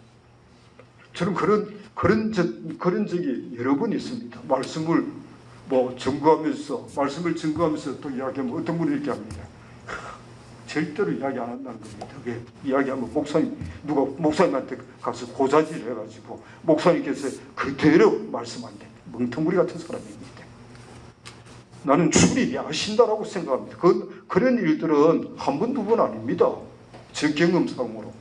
저는 그런 적이 여러 번 있습니다. 말씀을 뭐 증거하면서 말씀을 증거하면서 또 이야기하면 어떤 분이 이렇게 합니다. 절대로 이야기 안 한다는 겁니다. 그게 이야기하면 누가 목사님한테 가서 고자질 해가지고 목사님께서 그대로 말씀한대. 멍텅구리 같은 사람입니다. 나는 주님이 아신다라고 생각합니다. 그런 일들은 한 번, 두 번 아닙니다. 저 경험상으로.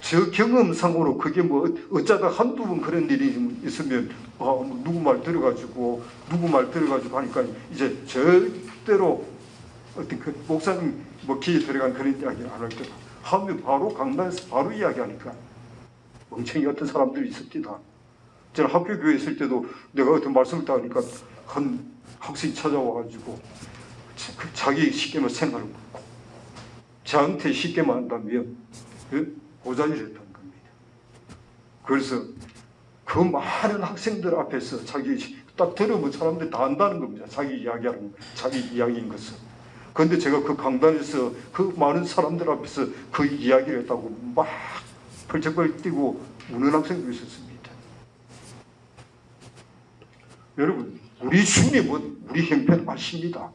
저 경험상으로 그게 뭐 어쩌다 한두 번 그런 일이 있으면 누구 말 들어가지고 하니까 이제 절대로 어떤 그 목사님 뭐 귀에 들어간 그런 이야기 안 할 거다 하면 바로 강단에서 바로 이야기하니까 멍청이 같은 사람들이 있었기다. 저는 학교 교회 있을 때도 내가 어떤 말씀을 하니까 한 학생이 찾아와가지고 자기 쉽게만 생각을 묻고 저한테 쉽게만 한다면 고자질했다는 겁니다. 그래서 그 많은 학생들 앞에서 자기 딱 들으면 사람들이 다 안다는 겁니다. 자기 이야기인 것을. 그런데 제가 그 강단에서 그 많은 사람들 앞에서 그 이야기를 했다고 막 펄쩍펄쩍 뛰고 우는 학생도 있었습니다. 여러분, 우리 주님은 우리 형편을 아십니다.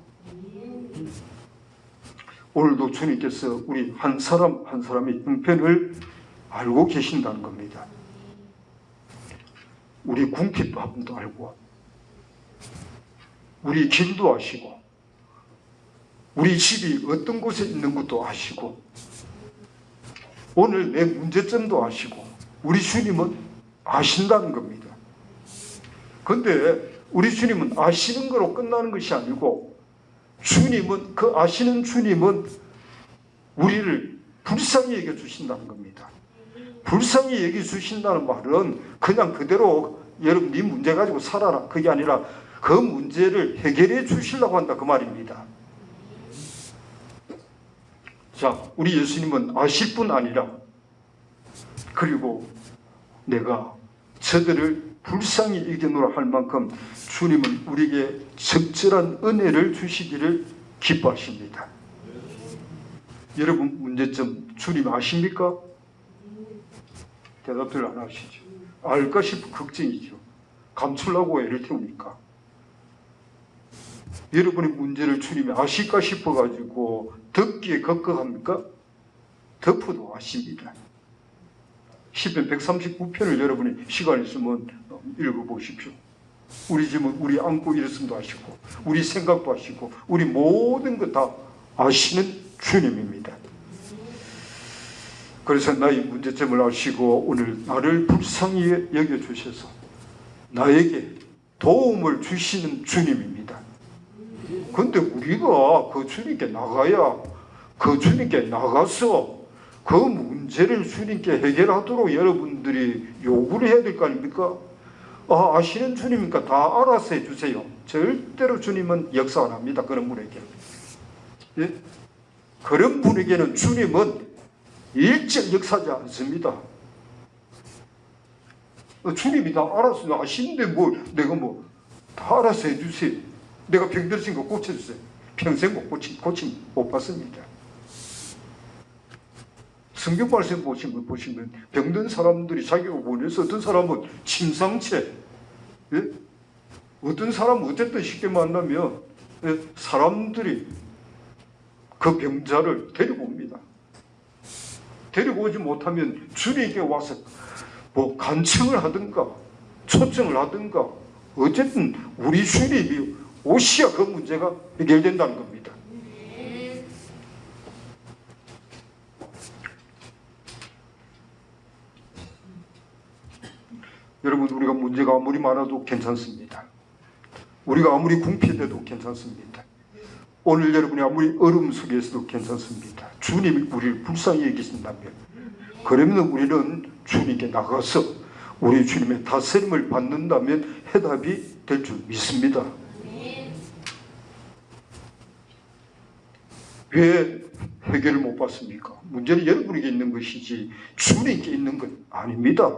오늘도 주님께서 우리 한 사람 한 사람의 형편을 알고 계신다는 겁니다. 우리 궁핍함도 알고 우리 길도 아시고 우리 집이 어떤 곳에 있는 것도 아시고 오늘 내 문제점도 아시고 우리 주님은 아신다는 겁니다. 그런데 우리 주님은 아시는 거로 끝나는 것이 아니고 주님은 그 아시는 주님은 우리를 불쌍히 여겨주신다는 겁니다. 불쌍히 여겨주신다는 말은 그냥 그대로 여러분 네 문제 가지고 살아라 그게 아니라 그 문제를 해결해 주시려고 한다 그 말입니다. 자, 우리 예수님은 아실 뿐 아니라 그리고 내가 저들을 불쌍히 여겨노라 할 만큼 주님은 우리에게 적절한 은혜를 주시기를 기뻐하십니다. 여러분 문제점 주님 아십니까? 대답들 안 하시죠. 알까 싶어 걱정이죠. 감추려고 애를 태우니까. 여러분의 문제를 주님이 아실까 싶어가지고 덮기에 걱걱합니까? 덮어도 아십니다. 시편 139편을 여러분이 시간 있으면 읽어보십시오. 우리 집은 우리 안고 일었음도 아시고 우리 생각도 아시고 우리 모든 것 다 아시는 주님입니다. 그래서 나의 문제점을 아시고 오늘 나를 불쌍히 여겨주셔서 나에게 도움을 주시는 주님입니다. 그런데 우리가 그 주님께 나가야 그 주님께 나가서 그 문제를 주님께 해결하도록 여러분들이 요구를 해야 될 거 아닙니까? 아시는 주님이니까 다 알아서 해주세요. 절대로 주님은 역사 안 합니다. 그런 분에게. 예? 그런 분에게는 주님은 일절 역사하지 않습니다. 주님이 다 알아서 아시는데 내가 다 알아서 해주세요. 내가 병들으신 거 고쳐주세요. 평생 고침 못 받습니다. 성경 말씀 보시면 병든 사람들이 자기가 원해서 어떤 사람은 침상체, 예? 어떤 사람은 어쨌든 쉽게 만나면 사람들이 그 병자를 데리고 옵니다. 데리고 오지 못하면 주님께 와서 간청을 하든가 초청을 하든가 어쨌든 우리 주님이 오셔야 그 문제가 해결된다는 겁니다. 여러분 우리가 문제가 아무리 많아도 괜찮습니다. 우리가 아무리 궁핍해도 괜찮습니다. 오늘 여러분이 아무리 어려움 속에서도 괜찮습니다. 주님이 우리를 불쌍히 여기신다면 그러면 우리는 주님께 나가서 우리 주님의 다스림을 받는다면 해답이 될 줄 믿습니다. 왜 해결을 못 받습니까? 문제는 여러분에게 있는 것이지 주님께 있는 건 아닙니다.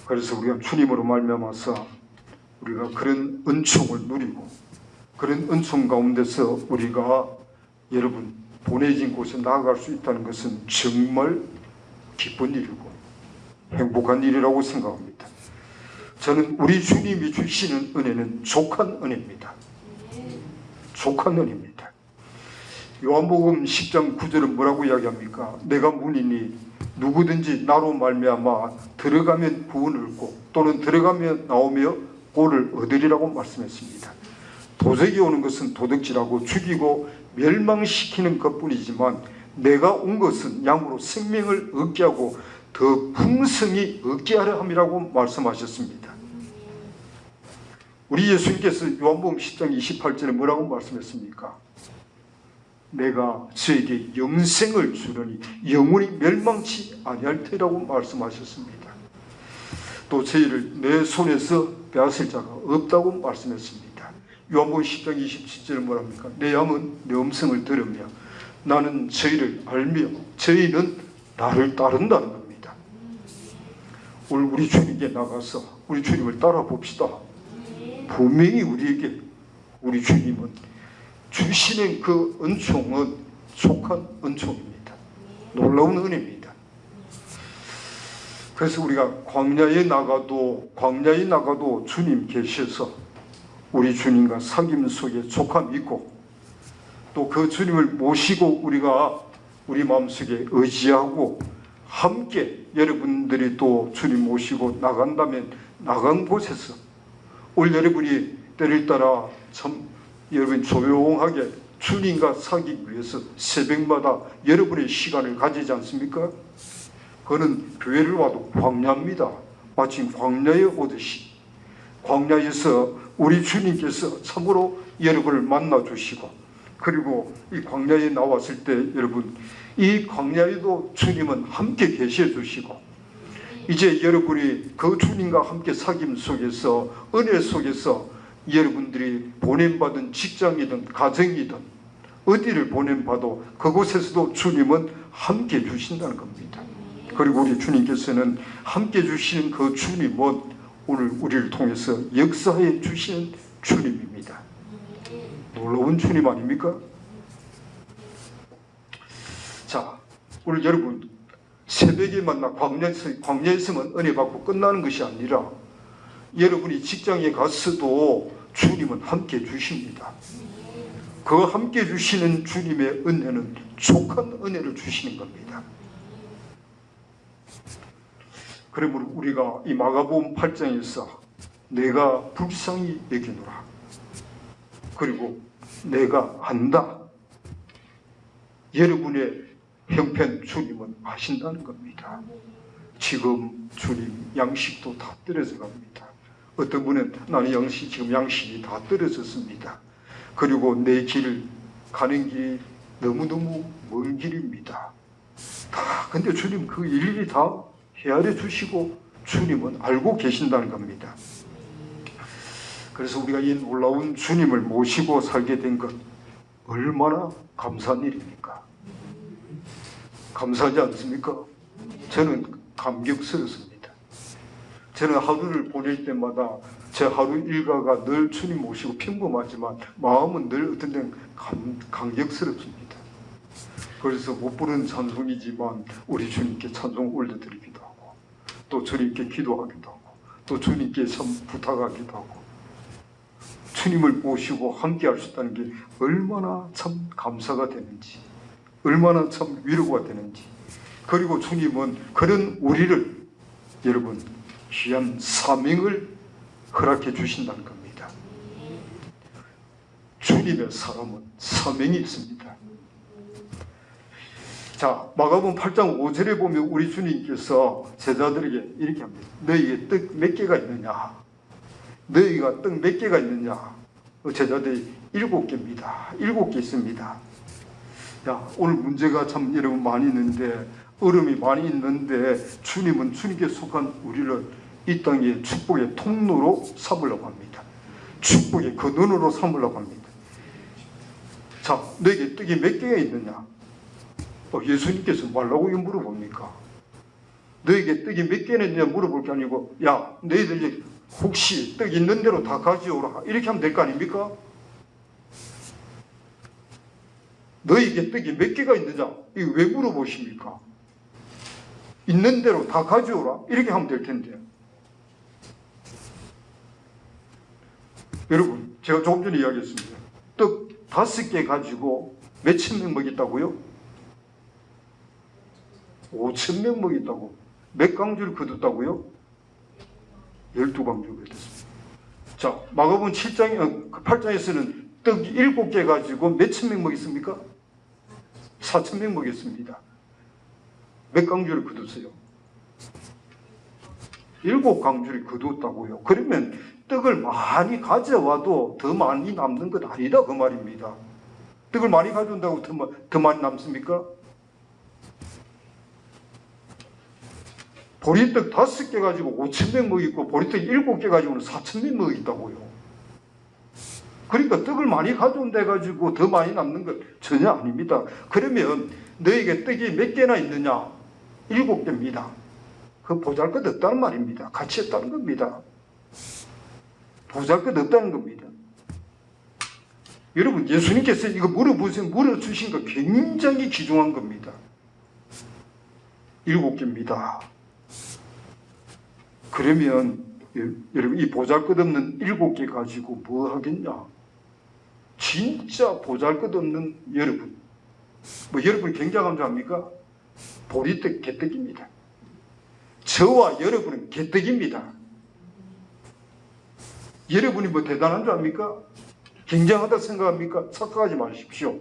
그래서 우리가 주님으로 말미암아서 우리가 그런 은총을 누리고 그런 은총 가운데서 우리가 여러분 보내진 곳에 나아갈 수 있다는 것은 정말 기쁜 일이고 행복한 일이라고 생각합니다. 저는 우리 주님이 주시는 은혜는 족한 은혜입니다. 족한 은혜입니다. 요한복음 10장 9절은 뭐라고 이야기합니까? 내가 문이니 누구든지 나로 말미암아 들어가면 구원을 얻고 또는 들어가면 나오며 꼴을 얻으리라고 말씀했습니다. 도적이 오는 것은 도둑질하고 죽이고 멸망시키는 것뿐이지만 내가 온 것은 양으로 생명을 얻게 하고 더 풍성히 얻게 하려 함이라고 말씀하셨습니다. 우리 예수님께서 요한복음 10장 28절에 뭐라고 말씀했습니까? 내가 저에게 영생을 주려니 영원히 멸망치 아니할 테라고 말씀하셨습니다. 또 저희를 내 손에서 빼앗을 자가 없다고 말씀했습니다. 요한복음 10장 27절에 뭐랍니까? 내 양은 내 음성을 들으며 나는 저희를 알며 저희는 나를 따른다는 겁니다. 오늘 우리 주님께 나가서 우리 주님을 따라 봅시다. 분명히 우리에게 우리 주님은 주시는 그 은총은 족한 은총입니다. 놀라운 은혜입니다. 그래서 우리가 광야에 나가도 주님 계셔서 우리 주님과 사귐 속에 족함이 있고 또 그 주님을 모시고 우리가 우리 마음속에 의지하고 함께 여러분들이 또 주님 모시고 나간다면 나간 곳에서 오늘 여러분이 때를 따라 참 여러분 조용하게 주님과 사귀기 위해서 새벽마다 여러분의 시간을 가지지 않습니까? 그거는 교회를 와도 광야입니다. 마치 광야에 오듯이 광야에서 우리 주님께서 참으로 여러분을 만나주시고 그리고 이 광야에 나왔을 때 여러분 이 광야에도 주님은 함께 계셔 주시고 이제 여러분이 그 주님과 함께 사귐 속에서 은혜 속에서 여러분들이 보냄받은 직장이든 가정이든 어디를 보냄받아도 그곳에서도 주님은 함께 주신다는 겁니다. 그리고 우리 주님께서는 함께 주시는 그 주님은 오늘 우리를 통해서 역사해 주시는 주님입니다. 놀라운 주님 아닙니까? 자, 오늘 여러분 새벽에 만나 광야에서만 은혜 받고 끝나는 것이 아니라 여러분이 직장에 갔어도 주님은 함께 주십니다. 그 함께 주시는 주님의 은혜는 족한 은혜를 주시는 겁니다. 그러므로 우리가 이 마가복음 8장에서 내가 불쌍히 여기노라 그리고 내가 안다 여러분의 형편 주님은 아신다는 겁니다. 지금 주님 양식도 다 떨어져 갑니다. 어떤 분은 나는 지금 양식이 다 떨어졌습니다. 그리고 내 길 가는 길이 너무너무 먼 길입니다. 근데 주님 그 일일이 다 헤아려 주시고 주님은 알고 계신다는 겁니다. 그래서 우리가 이 놀라운 주님을 모시고 살게 된 것 얼마나 감사한 일입니까? 감사하지 않습니까? 저는 감격스럽습니다. 저는 하루를 보낼 때마다 제 하루 일과가 늘 주님 모시고 평범하지만 마음은 늘 어떤 때는 감격스럽습니다. 그래서 못 부르는 찬송이지만 우리 주님께 찬송 올려드리기도 하고 또 주님께 기도하기도 하고 또 주님께 참 부탁하기도 하고 주님을 모시고 함께 할 수 있다는 게 얼마나 참 감사가 되는지 얼마나 참 위로가 되는지 그리고 주님은 그런 우리를 여러분 귀한 사명을 허락해 주신다는 겁니다. 주님의 사람은 사명이 있습니다. 자, 마가복음 8장 5절에 보면 우리 주님께서 제자들에게 이렇게 합니다. 너희에게 떡 몇 개가 있느냐? 너희가 떡 몇 개가 있느냐? 제자들이 7개입니다. 7개 있습니다. 야, 오늘 문제가 참 여러분 많이 있는데 어려움이 많이 있는데 주님은 주님께 속한 우리를 이 땅의 축복의 통로로 삼으려고 합니다. 축복의 근원으로 삼으려고 합니다. 자, 너에게 떡이 몇 개가 있느냐? 예수님께서 말라고 물어봅니까? 너에게 떡이 몇 개나 있느냐 물어볼 게 아니고 야, 너희들 혹시 떡 있는 대로 다 가져오라 이렇게 하면 될 거 아닙니까? 너에게 떡이 몇 개가 있느냐? 이거 왜 물어보십니까? 있는 대로 다 가져오라. 이렇게 하면 될 텐데. 여러분, 제가 조금 전에 이야기했습니다. 떡 5개 가지고 몇천 명 먹였다고요? 5천 명 먹였다고. 몇 강주를 거뒀다고요? 12강주를 거뒀습니다. 자, 마가복음 8장에서는 떡 7개 가지고 몇천 명 먹였습니까? 4천 명 먹였습니다. 몇 강주를 거뒀어요? 7강주를 거뒀다고요. 그러면 떡을 많이 가져와도 더 많이 남는 것 아니다 그 말입니다. 떡을 많이 가져온다고 더 많이 남습니까? 보리떡 5개 가지고 5천 명 먹이고 보리떡 7개 가지고는 4천 명 먹이다고요. 그러니까 떡을 많이 가져온다 해가지고 더 많이 남는 것 전혀 아닙니다. 그러면 너에게 떡이 몇 개나 있느냐? 7개입니다. 그 보잘것없다는 말입니다. 가치 없다는 겁니다. 보잘것없다는 겁니다. 여러분, 예수님께서 이거 물어주신 거 굉장히 귀중한 겁니다. 7개입니다. 그러면 여러분, 이 보잘것없는 7개 가지고 뭐 하겠냐? 진짜 보잘것없는 여러분, 뭐 여러분이 굉장한 줄 압니까? 보리떡 개떡입니다. 저와 여러분은 개떡입니다. 여러분이 뭐 대단한 줄 압니까? 굉장하다 생각합니까? 착각하지 마십시오.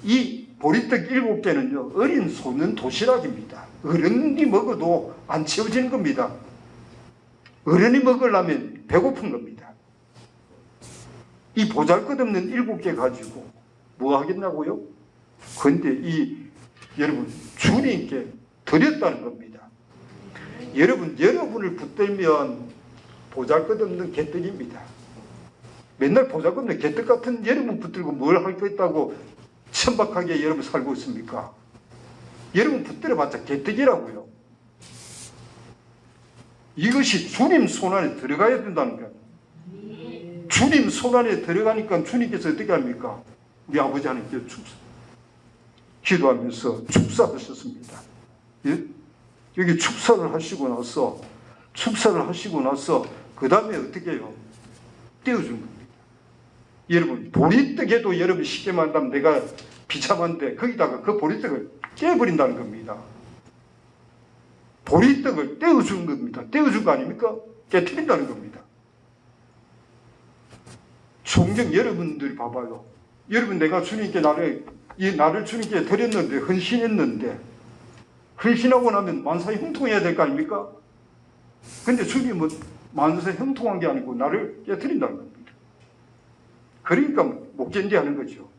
이 보리떡 7개는요, 어린 소년 도시락입니다. 어른이 먹어도 안 채워지는 겁니다. 어른이 먹으려면 배고픈 겁니다. 이 보잘것없는 7개 가지고 뭐 하겠냐고요? 그런데 여러분, 주님께 드렸다는 겁니다. 여러분을 붙들면 보잘것없는 개떡입니다. 맨날 보잘것없는 개떡 같은 여러분 붙들고 뭘 할 거 있다고 천박하게 여러분 살고 있습니까? 여러분 붙들어봤자 개떡이라고요. 이것이 주님 손안에 들어가야 된다는 거예요. 주님 손안에 들어가니까 주님께서 어떻게 합니까? 우리 아버지 하나님께 기도하면서 축사하셨습니다. 예? 여기 축사를 하시고 나서 그 다음에 어떻게 해요? 떼어준 겁니다. 여러분, 보리떡에도 여러분 쉽게 말하면 내가 비참한데 거기다가 그 보리떡을 깨버린다는 겁니다. 보리떡을 떼어준 겁니다. 떼어준 거 아닙니까? 깨트린다는 겁니다. 종종 여러분들이 봐봐요. 여러분, 내가 주님께 나를 주님께 드렸는데, 헌신했는데, 헌신하고 나면 만사에 형통해야 될 거 아닙니까? 근데 주님은 만사에 형통한 게 아니고 나를 깨트린다는 겁니다. 그러니까 못 견디하는 거죠.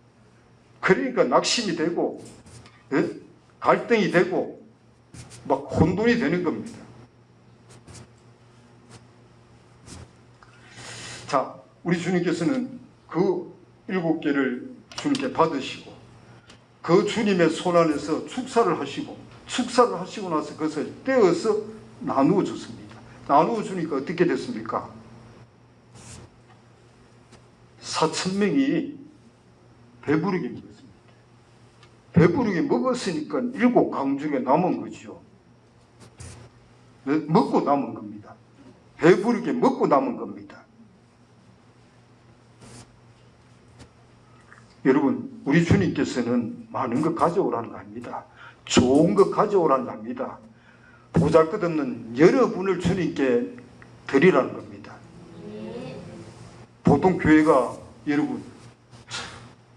그러니까 낙심이 되고, 예? 갈등이 되고, 막 혼돈이 되는 겁니다. 자, 우리 주님께서는 그 7개를 주님께 받으시고, 그 주님의 손 안에서 축사를 하시고 나서 그것을 떼어서 나누어 줬습니다. 나누어 주니까 어떻게 됐습니까? 4,000명이 배부르게 먹었습니다. 배부르게 먹었으니까 7강중에 남은 거죠. 먹고 남은 겁니다. 배부르게 먹고 남은 겁니다. 여러분, 우리 주님께서는 많은 것 가져오라는 거 아닙니다. 좋은 것 가져오라는 거 아닙니다. 보잘것없는 여러분을 주님께 드리라는 겁니다. 보통 교회가 여러분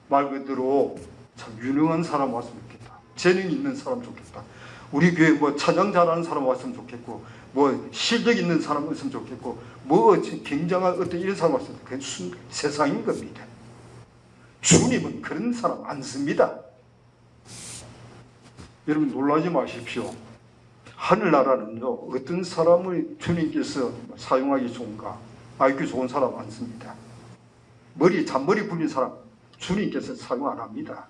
말 그대로 참 유능한 사람 왔으면 좋겠다. 재능 있는 사람 좋겠다. 우리 교회 뭐 찬양 잘하는 사람 왔으면 좋겠고, 뭐 실력 있는 사람 왔으면 좋겠고, 뭐 굉장한 어떤 이런 사람 왔으면 좋겠고, 그건 세상인 겁니다. 주님은 그런 사람 안 씁니다. 여러분 놀라지 마십시오. 하늘나라는요, 어떤 사람을 주님께서 사용하기 좋은가? IQ 좋은 사람 안 씁니다. 잔머리 굴린 사람 주님께서 사용 안 합니다.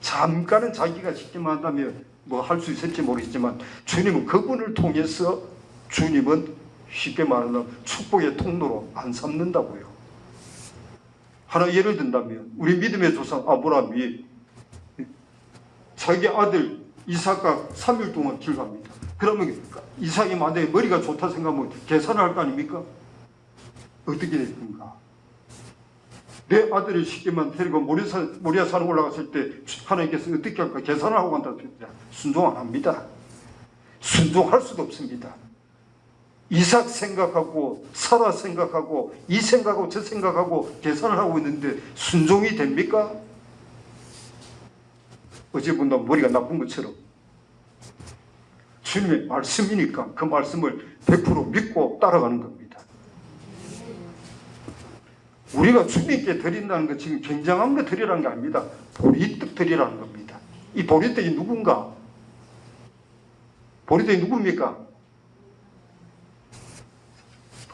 잠깐은 자기가 시키면 한다면 뭐 할 수 있을지 모르겠지만, 주님은 그분을 통해서 주님은 쉽게 말하면 축복의 통로로 안 삼는다고요. 하나 예를 든다면, 우리 믿음의 조상 아브라함이 자기 아들 이삭과 3일 동안 길 갑니다. 그러면 이삭이 만약에 머리가 좋다 생각하면 계산을 할 거 아닙니까? 어떻게 될 건가? 내 아들을 10개만 데리고 모리아산 올라갔을 때 하나님께서 어떻게 할까? 계산을 하고 간다. 순종 안 합니다. 순종할 수도 없습니다. 이삭 생각하고 사라 생각하고 이 생각하고 저 생각하고 계산을 하고 있는데 순종이 됩니까? 어제 본다 머리가 나쁜 것처럼 주님의 말씀이니까 그 말씀을 100% 믿고 따라가는 겁니다. 우리가 주님께 드린다는 건 지금 굉장한 거 드리라는 게 아닙니다. 보리떡 드리라는 겁니다. 이 보리떡이 누군가? 보리떡이 누굽니까?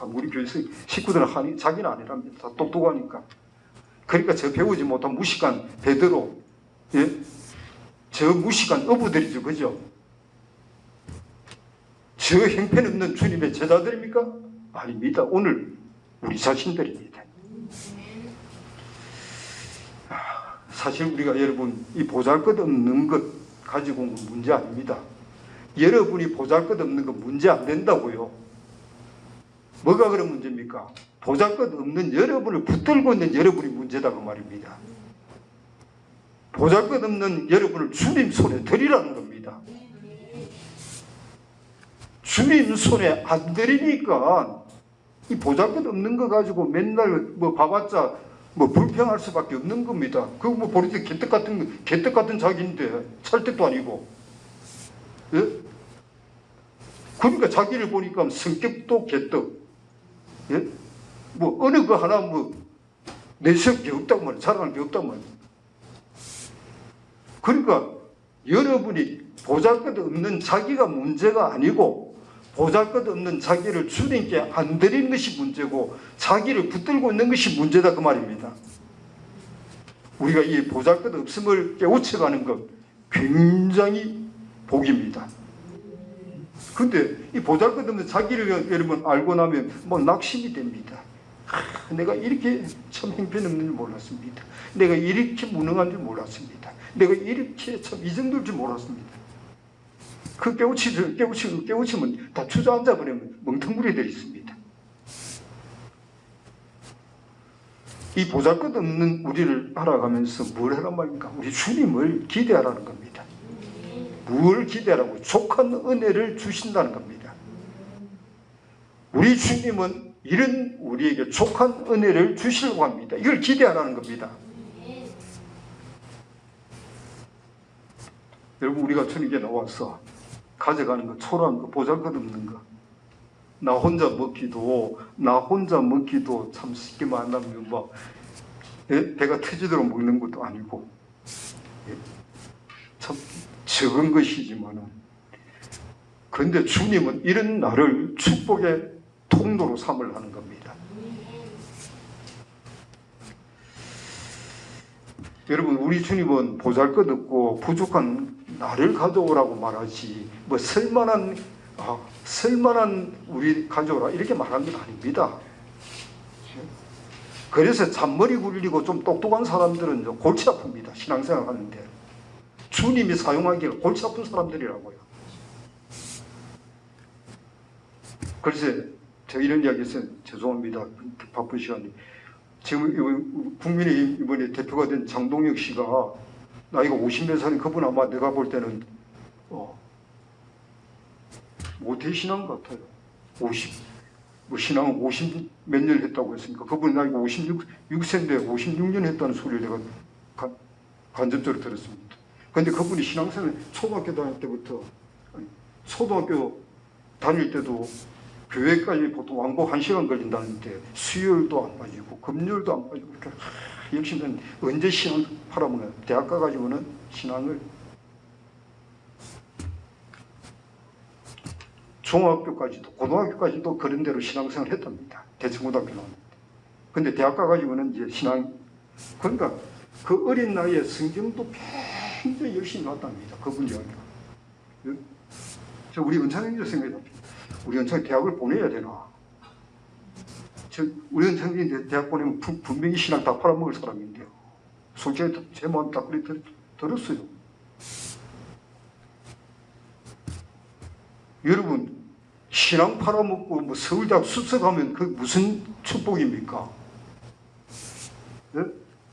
우리 교회에서 식구들은 자기는 아니랍니다. 다 똑똑하니까. 그러니까 저 배우지 못한 무식한 베드로, 예? 저 무식한 어부들이죠, 그죠? 저 형편없는 주님의 제자들입니까? 아닙니다. 오늘 우리 자신들입니다. 사실 우리가 여러분 이 보잘것없는 것 가지고 온 건 문제 아닙니다. 여러분이 보잘것없는 건 문제 안 된다고요. 뭐가 그런 문제입니까? 보잘것없는 여러분을 붙들고 있는 여러분이 문제다 그 말입니다. 보잘것없는 여러분을 주님 손에 드리라는 겁니다. 주님 손에 안 드리니까 이 보잘것없는 거 가지고 맨날 뭐 봐봤자 뭐 불평할 수밖에 없는 겁니다. 그거 뭐 보리떡 개떡 같은 자기인데 찰떡도 아니고, 예? 그러니까 자기를 보니까 성격도 개떡, 예? 뭐 어느 거 하나 뭐 내세울 게 없다고 말이야. 자랑할 게 없다고 말이야. 그러니까 여러분이 보잘것없는 자기가 문제가 아니고 보잘것없는 자기를 주님께 안 드리는 것이 문제고 자기를 붙들고 있는 것이 문제다 그 말입니다. 우리가 이 보잘것없음을 깨우쳐가는 것 굉장히 복입니다. 근데 이 보잘것없는 자기를 여러분 알고 나면 뭐 낙심이 됩니다. 내가 이렇게 참 형편없는 줄 몰랐습니다. 내가 이렇게 무능한 줄 몰랐습니다. 내가 이렇게 참 이 정도일 줄 몰랐습니다. 그 깨우치면 다 주저앉아 버리면 멍텅구리 되어 있습니다. 이 보잘것없는 우리를 알아가면서 뭘 하란 말입니까? 우리 주님을 기대하라는 겁니다. 뭘 기대하라고? 족한 은혜를 주신다는 겁니다. 우리 주님은 이런 우리에게 족한 은혜를 주시려고 합니다. 이걸 기대하라는 겁니다. 여러분 우리가 주님께 나와서 가져가는 거, 초라한 거, 보잘것없는 거, 나 혼자 먹기도 참 쉽게 말하면 막 배가 터지도록 먹는 것도 아니고 참 적은 것이지만은, 그런데 주님은 이런 나를 축복의 통로로 삼으려는 겁니다. 여러분 우리 주님은 보잘것없고 부족한 나를 가져오라고 말하지 뭐 쓸만한 우리 가져오라 이렇게 말하는 건 아닙니다. 그래서 잔머리 굴리고 좀 똑똑한 사람들은 골치 아픕니다. 신앙생활 하는데 주님이 사용하기에 골치 아픈 사람들이라고요. 그래서 제가 이런 이야기 했어요. 죄송합니다. 바쁜 시간에. 지금 국민의힘 이번에 대표가 된 장동혁 씨가 나이가 50몇 살인 그분 아마 내가 볼 때는 모태신앙 같아요. 신앙은 50 몇 년 했다고 했으니까 그분 나이가 56세인데 56년 했다는 소리를 내가 간접적으로 들었습니다. 그런데 그분이 신앙생활 초등학교 다닐 때부터, 초등학교 다닐 때도 교회까지 보통 왕복 1시간 걸린다는데 수요일도 안 빠지고 금요일도 안 빠지고 그러니까 역시는 언제 신앙 팔아먹는 대학 가가지고는 신앙을 중학교까지도 고등학교까지도 그런 대로 신앙생활을 했답니다. 대청고등학교 나왔는데. 근데 대학 가가지고는 이제 신앙, 그러니까 그 어린 나이에 성경도 굉장히 열심히 봤답니다. 그분이. 저 우리 은찬형제 생각이 납니다. 우리 은찬이 대학을 보내야 되나? 우리 은찬이 대학 보내면 분명히 신앙 다 팔아먹을 사람인데요. 솔직히 제 마음 다 그리 들었어요. 여러분 신앙 팔아먹고 뭐 서울대학 수석하면 그 무슨 축복입니까? 네?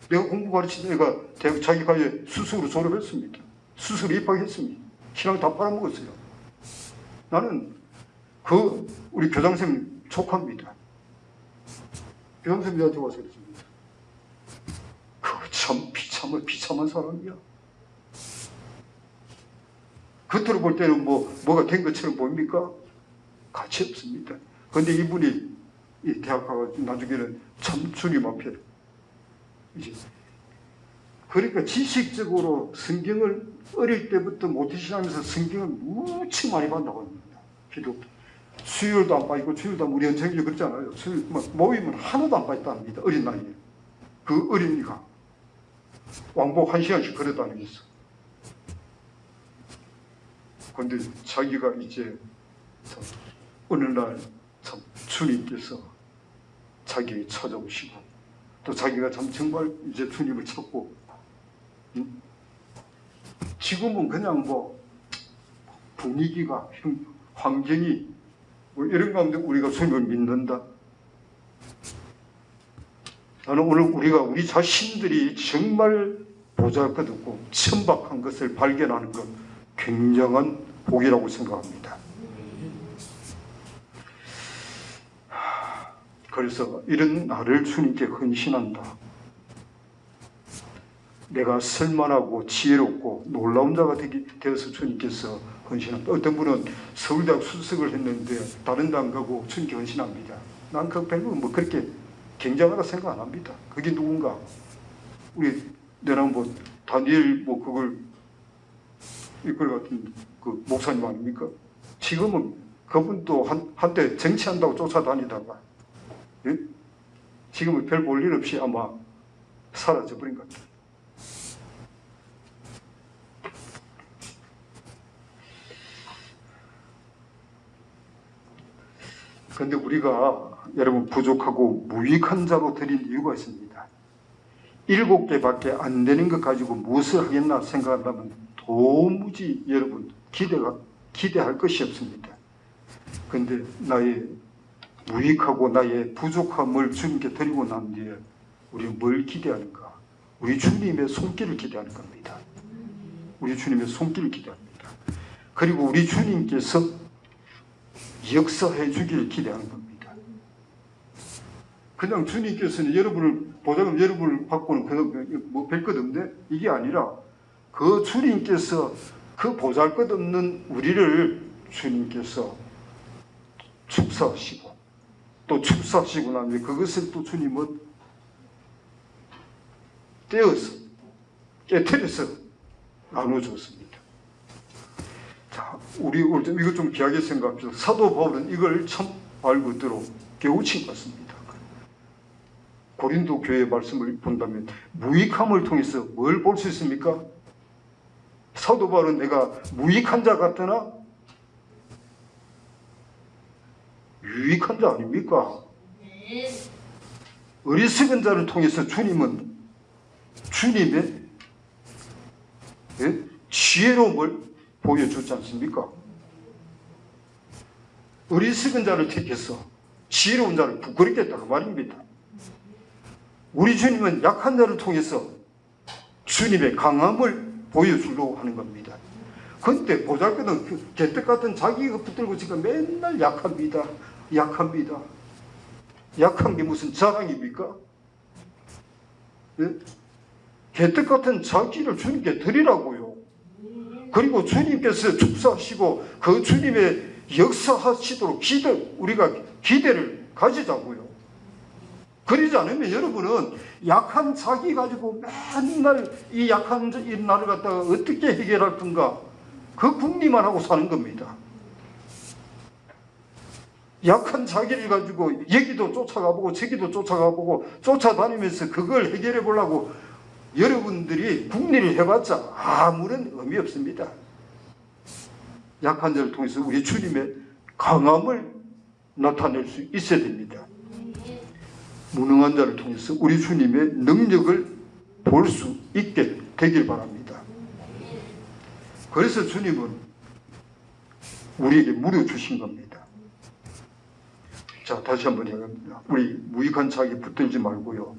내가 공부 가르친 애가 대학 자기과에 수석으로 졸업했습니다. 수석으로 입학했습니다. 신앙 다 팔아먹었어요. 나는 우리 교장선생님 촉합니다. 교장선생님한테 와서 그랬습니다. 그거 참 비참한 사람이야. 겉으로 볼 때는 뭐가 된 것처럼 보입니까? 가치 없습니다. 그런데 이분이 이 대학 가가지고 나중에는 참 주님 앞에 이제 그러니까 지식적으로 성경을 어릴 때부터 모태신앙에서 성경을 무지 많이 봤다고 합니다. 기도 수요일도 안 빠지고 주일도 우리 연청이 그렇잖아요. 수요일 모이면 하나도 안 빠졌답니다. 어린 나이에. 그 어린이가 왕복 1시간씩 걸어 다니겠어. 그런데 자기가 이제 어느 날 참 주님께서 자기에게 찾아오시고 또 자기가 참 정말 이제 주님을 찾고 지금은 그냥 분위기가 환경이 이런 가운데 우리가 주님을 믿는다. 나는 오늘 우리 자신들이 정말 보잘것없고 천박한 것을 발견하는 것 굉장한 복이라고 생각합니다. 그래서 이런 나를 주님께 헌신한다. 내가 쓸만하고 지혜롭고 놀라운 자가 되어서 주님께서 헌신한다. 어떤 분은 서울대학 수석을 했는데 다른 데 안 가고 주님께 헌신합니다. 난 그 별로 그렇게 굉장하다 생각 안 합니다. 그게 누군가 내가 다니엘 그걸 이끌 같은 그 목사님 아닙니까? 지금은 그분도 한때 정치한다고 쫓아다니다가 예? 지금은 별 볼 일 없이 아마 사라져버린 것 같아요. 그런데 우리가 여러분 부족하고 무익한 자로 드린 이유가 있습니다. 7개밖에 안 되는 것 가지고 무엇을 하겠나 생각한다면 도무지 여러분 기대할 것이 없습니다. 그런데 나의 무익하고 나의 부족함을 주님께 드리고 난 뒤에 우리는 뭘 기대하는가? 우리 주님의 손길을 기대하는 겁니다. 우리 주님의 손길을 기대합니다. 그리고 우리 주님께서 역사해 주기를 기대하는 겁니다. 그냥 주님께서는 보자면 여러분을 받고는 별 것 없네? 이게 아니라 그 주님께서 그 보잘것없는 우리를 주님께서 축사하시고 또 축사하시고 나면 그것을 또 주님은 떼어서 깨트려서 나눠줬습니다. 자, 우리 이거 좀 귀하게 생각합시다. 사도 바울은 이걸 참 말 그대로 깨우친 것 같습니다. 고린도 교회의 말씀을 본다면 무익함을 통해서 뭘 볼 수 있습니까? 사도 바울은 내가 무익한 자 같으나 유익한 자 아닙니까? 어리석은 자를 통해서 주님은 주님의 지혜로움을 보여주지 않습니까? 어리석은 자를 택해서 지혜로운 자를 부끄럽게 했다 그 말입니다. 우리 주님은 약한 자를 통해서 주님의 강함을 보여주려고 하는 겁니다. 그런데 보잘것없는 개떡 같은 자기가 붙들고 지금 맨날 약합니다. 약한 게 무슨 자랑입니까? 예? 개떡 같은 자기를 주님께 드리라고요. 그리고 주님께서 축사하시고 그 주님의 역사하시도록 우리가 기대를 가지자고요. 그러지 않으면 여러분은 약한 자기 가지고 맨날 이 약한 이 나를 갖다가 어떻게 해결할 건가 그 궁리만 하고 사는 겁니다. 약한 자기를 가지고 여기도 쫓아가보고 저기도 쫓아가보고 쫓아다니면서 그걸 해결해 보려고 여러분들이 궁리를 해봤자 아무런 의미 없습니다. 약한 자를 통해서 우리 주님의 강함을 나타낼 수 있어야 됩니다. 무능한 자를 통해서 우리 주님의 능력을 볼 수 있게 되길 바랍니다. 그래서 주님은 우리에게 물어주신 겁니다. 자, 다시 한번 얘기합니다. 우리 무익한 자기 붙들지 말고요.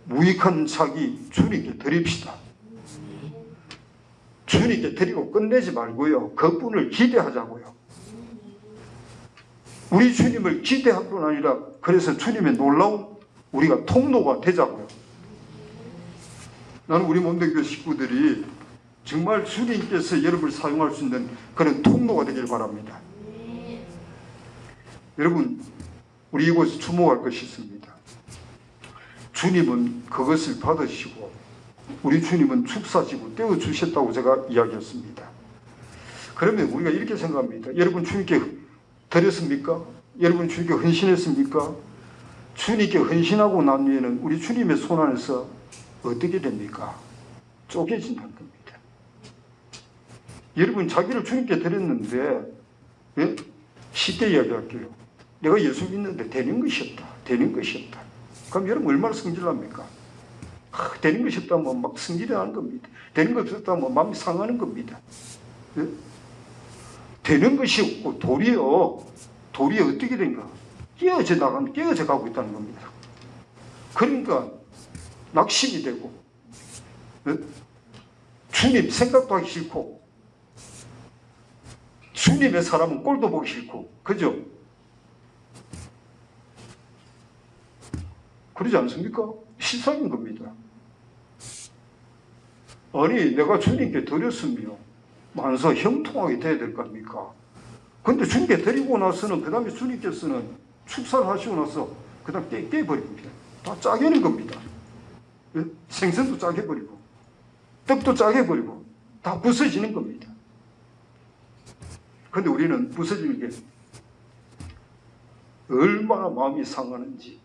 무익한 자기 주님께 드립시다. 주님께 드리고 끝내지 말고요. 그분을 기대하자고요. 우리 주님을 기대할 뿐 아니라 그래서 주님의 놀라운 우리가 통로가 되자고요. 나는 우리 몸된 식구들이 정말 주님께서 여러분을 사용할 수 있는 그런 통로가 되길 바랍니다. 여러분, 우리 이곳에 주목할 것이 있습니다. 주님은 그것을 받으시고 우리 주님은 축사지고 떼어주셨다고 제가 이야기했습니다. 그러면 우리가 이렇게 생각합니다. 여러분 주님께 드렸습니까? 여러분 주님께 헌신했습니까? 주님께 헌신하고 난 뒤에는 우리 주님의 손 안에서 어떻게 됩니까? 쪼개진다는 겁니다. 여러분 자기를 주님께 드렸는데, 예? 쉽게 이야기할게요. 내가 예수 믿는데 되는 것이 없다. 되는 것이 없다. 그럼 여러분 얼마나 성질납니까? 되는 것이 없다면 막 성질이 나는 겁니다. 되는 것이 없다면 마음이 상하는 겁니다. 예? 되는 것이 없고 도리어 어떻게 된가? 깨어져 가고 있다는 겁니다. 그러니까 낙심이 되고, 예? 주님 생각도 하기 싫고, 주님의 사람은 꼴도 보기 싫고, 그죠? 그러지 않습니까? 실상인 겁니다. 아니, 내가 주님께 드렸으며 만사 형통하게 돼야 될 거 아닙니까? 근데 주님께 드리고 나서는, 그 다음에 주님께서는 축사를 하시고 나서 그 다음 깨버립니다. 다 짜게는 겁니다. 예? 생선도 짜게 버리고, 떡도 짜게 버리고, 다 부서지는 겁니다. 근데 우리는 부서지는 게 얼마나 마음이 상하는지,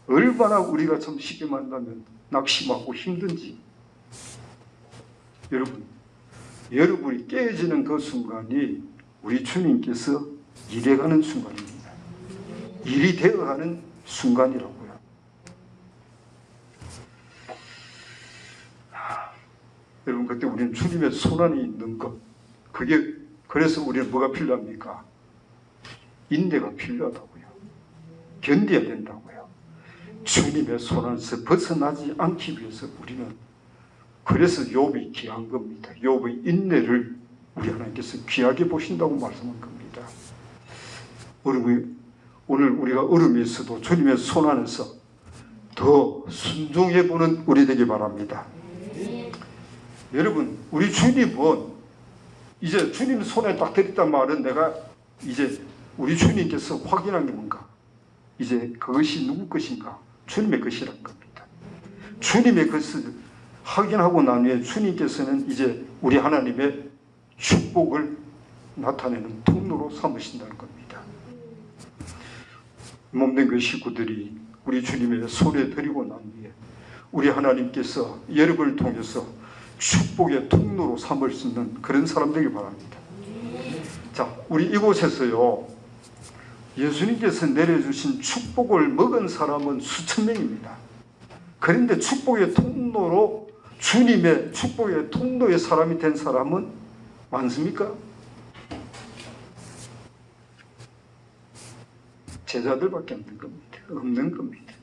얼마나 우리가 참 쉽게 만나면 낙심하고 힘든지. 여러분이 깨어지는 그 순간이 우리 주님께서 일해가는 순간입니다. 일이 되어가는 순간이라고요. 여러분, 그때 우리는 주님의 손 안에 있는 것, 그래서 우리는 뭐가 필요합니까? 인내가 필요하다고요. 견뎌야 된다고요. 주님의 손 안에서 벗어나지 않기 위해서 우리는, 그래서 욥이 귀한 겁니다. 욥의 인내를 우리 하나님께서 귀하게 보신다고 말씀한 겁니다. 오늘 우리가 어려움에서도 주님의 손 안에서 더 순종해 보는 우리 되기 바랍니다. 여러분, 우리 주님은 이제 주님 손에 딱 드렸단 말은 내가 이제 우리 주님께서 확인한 게 뭔가? 이제 그것이 누구 것인가? 주님의 것이란 겁니다. 주님의 것을 확인하고 난 후에 주님께서는 이제 우리 하나님의 축복을 나타내는 통로로 삼으신다는 겁니다. 몸된 그 식구들이 우리 주님의 손에 드리고 난 뒤에 우리 하나님께서 여러분을 통해서 축복의 통로로 삼을 수 있는 그런 사람 되길 바랍니다. 자, 우리 이곳에서요, 예수님께서 내려주신 축복을 먹은 사람은 수천 명입니다. 그런데 축복의 통로로, 주님의 축복의 통로의 사람이 된 사람은 많습니까? 제자들밖에 없는 겁니다. 없는 겁니다.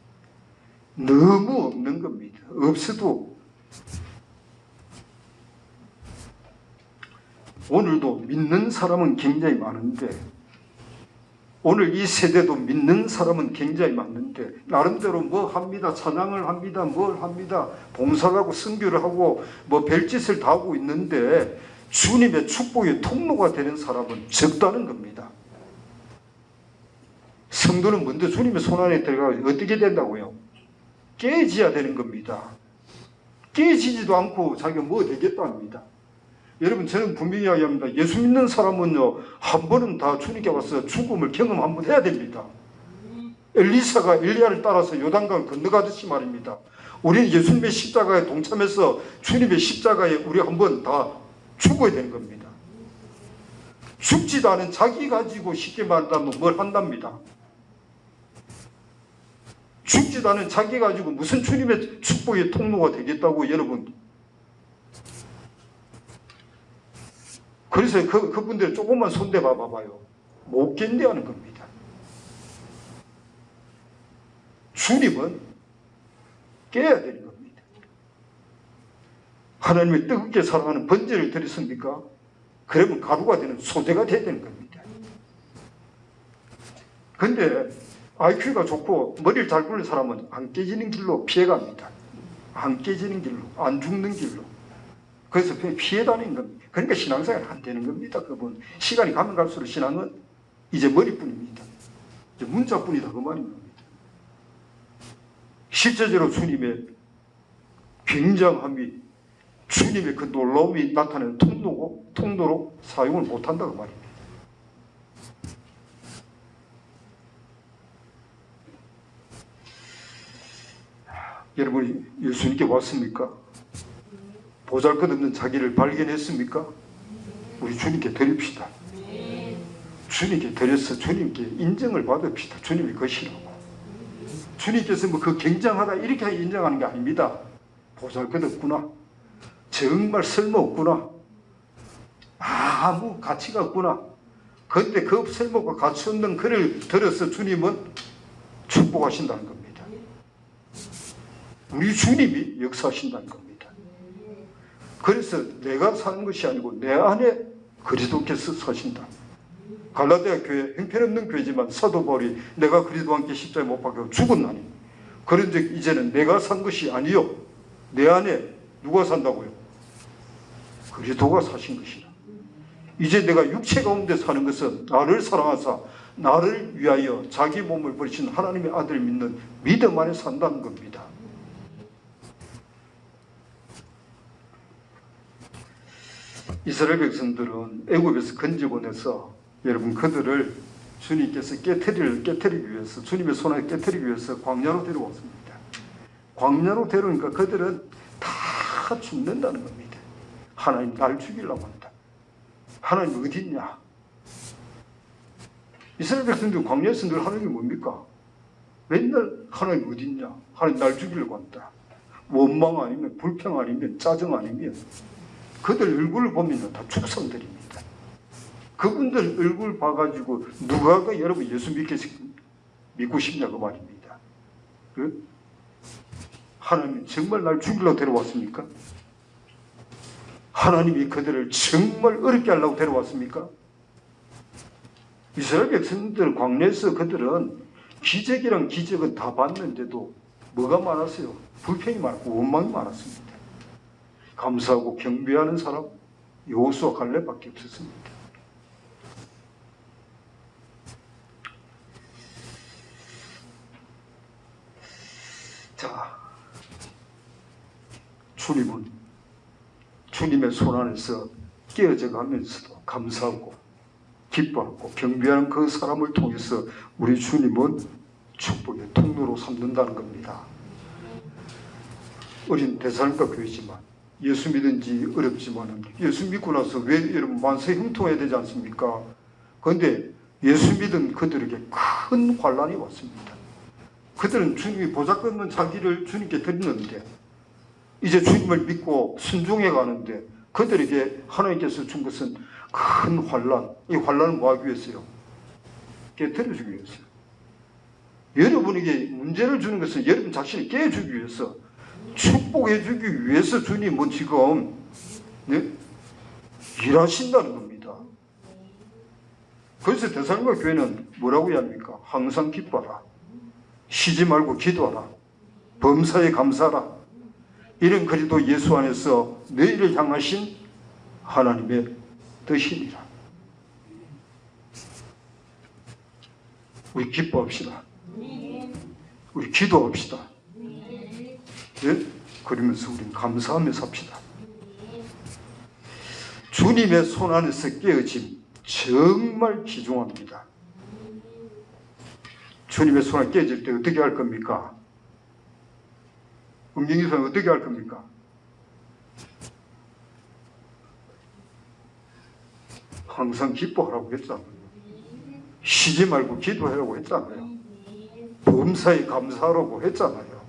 너무 없는 겁니다. 없어도 오늘도 믿는 사람은 굉장히 많은데, 오늘 이 세대도 믿는 사람은 굉장히 많은데, 나름대로 뭐 합니다. 찬양을 합니다. 뭘 합니다. 봉사를 하고 선교를 하고 뭐 별짓을 다 하고 있는데 주님의 축복의 통로가 되는 사람은 적다는 겁니다. 성도는 먼저 주님의 손 안에 들어가서 어떻게 된다고요? 깨지야 되는 겁니다. 깨지지도 않고 자기가 뭐 되겠답니다. 여러분, 저는 분명히 이야기합니다. 예수 믿는 사람은요, 한 번은 다 주님께 와서 죽음을 경험 한번 해야 됩니다. 엘리사가 엘리야를 따라서 요단강을 건너가듯이 말입니다. 우리는 예수님의 십자가에 동참해서 주님의 십자가에 우리 한번 다 죽어야 되는 겁니다. 죽지도 않은 자기 가지고 쉽게 말하면 뭘 한답니다. 죽지도 않은 자기 가지고 무슨 주님의 축복의 통로가 되겠다고 여러분. 그래서 그분들 조금만 손대봐 봐봐요. 못 견뎌하는 겁니다. 주님은 깨야 되는 겁니다. 하나님의 뜨겁게 사랑하는 번제를 드렸습니까? 그러면 가루가 되는 소재가 돼야 되는 겁니다. 근데 IQ가 좋고 머리를 잘 굴린 사람은 안 깨지는 길로 피해갑니다. 안 깨지는 길로, 안 죽는 길로. 그래서 피해 다니는 겁니다. 그러니까 신앙생활 안 되는 겁니다. 그분 시간이 가면 갈수록 신앙은 이제 머리뿐입니다. 이제 문자뿐이다 그 말인 겁니다. 실제적으로 주님의 굉장함이, 주님의 그 놀라움이 나타내는 통로로 사용을 못한다 그 말입니다. 여러분이 예수님께 왔습니까? 보잘것없는 자기를 발견했습니까? 우리 주님께 드립시다. 주님께 드려서 주님께 인정을 받읍시다. 주님이 것이라고. 주님께서 뭐 그 굉장하다 이렇게 인정하는 게 아닙니다. 보잘것없구나, 정말 쓸모없구나, 아무 가치가 없구나. 그런데 그 쓸모가 가치 없는 그를 들어서 주님은 축복하신다는 겁니다. 우리 주님이 역사하신다는 겁니다. 그래서 내가 사는 것이 아니고 내 안에 그리스도께서 사신다. 갈라디아 교회 형편없는 교회지만 사도 바울이 내가 그리스도와 함께 십자가에 못 박혀 죽었나니 그런즉 이제는 내가 산 것이 아니요 내 안에 누가 산다고요? 그리스도가 사신 것이라. 이제 내가 육체 가운데 사는 것은 나를 사랑하사 나를 위하여 자기 몸을 버리신 하나님의 아들을 믿는 믿음 안에 산다는 겁니다. 이스라엘 백성들은 애굽에서 건져보내서 여러분 그들을 주님께서 깨트리기 위해서, 주님의 손에 깨트리기 위해서 광야로 데려왔습니다. 광야로 데려오니까 그들은 다 죽는다는 겁니다. 하나님 날 죽이려고 한다. 하나님 어디 있냐? 이스라엘 백성들 광야에서 늘 하는 게 뭡니까? 맨날 하나님 어디 있냐? 하나님 날 죽이려고 한다. 원망 아니면 불평 아니면 짜증 아니면 그들 얼굴을 보면 다 축성들입니다. 그분들 얼굴 봐가지고 누가 여러분 예수 믿고 싶냐고 말입니다. 하나님 정말 날 죽이려고 데려왔습니까? 하나님이 그들을 정말 어렵게 하려고 데려왔습니까? 이스라엘 백성들 광야에서 그들은 기적이란 기적은 다 봤는데도 뭐가 많았어요? 불평이 많고 원망이 많았습니다. 감사하고 경배하는 사람 여호수아 갈렙밖에 없었습니다. 자, 주님은 주님의 손 안에서 깨어져 가면서도 감사하고 기뻐하고 경배하는 그 사람을 통해서 우리 주님은 축복의 통로로 삼는다는 겁니다. 어린 대살림과 교회지만 예수 믿은 지 어렵지만 예수 믿고 나서 왜 여러분 만세 형통해야 되지 않습니까? 그런데 예수 믿은 그들에게 큰 환란이 왔습니다. 그들은 주님이 보잘것없는 자기를 주님께 드리는데 이제 주님을 믿고 순종해 가는데 그들에게 하나님께서 준 것은 큰 환란. 이 환란은 뭐 하기 위해서요? 깨트려주기 위해서요. 여러분에게 문제를 주는 것은 여러분 자신을 깨주기 위해서, 축복해주기 위해서 주님은 지금 일하신다는 겁니다. 그래서 데살로니가 교회는 뭐라고 해야 합니까? 항상 기뻐하라, 쉬지 말고 기도하라, 범사에 감사하라. 이런 그리스도 예수 안에서 너희를 향하신 하나님의 뜻이니라. 우리 기뻐합시다. 우리 기도합시다. 예? 그러면서 우리는 감사하며 삽시다. 주님의 손 안에서 깨어짐 정말 귀중합니다. 주님의 손 안에 깨질 때 어떻게 할 겁니까? 음경이사는 어떻게 할 겁니까? 항상 기뻐하라고 했잖아요. 쉬지 말고 기도하라고 했잖아요. 범사에 감사하라고 했잖아요.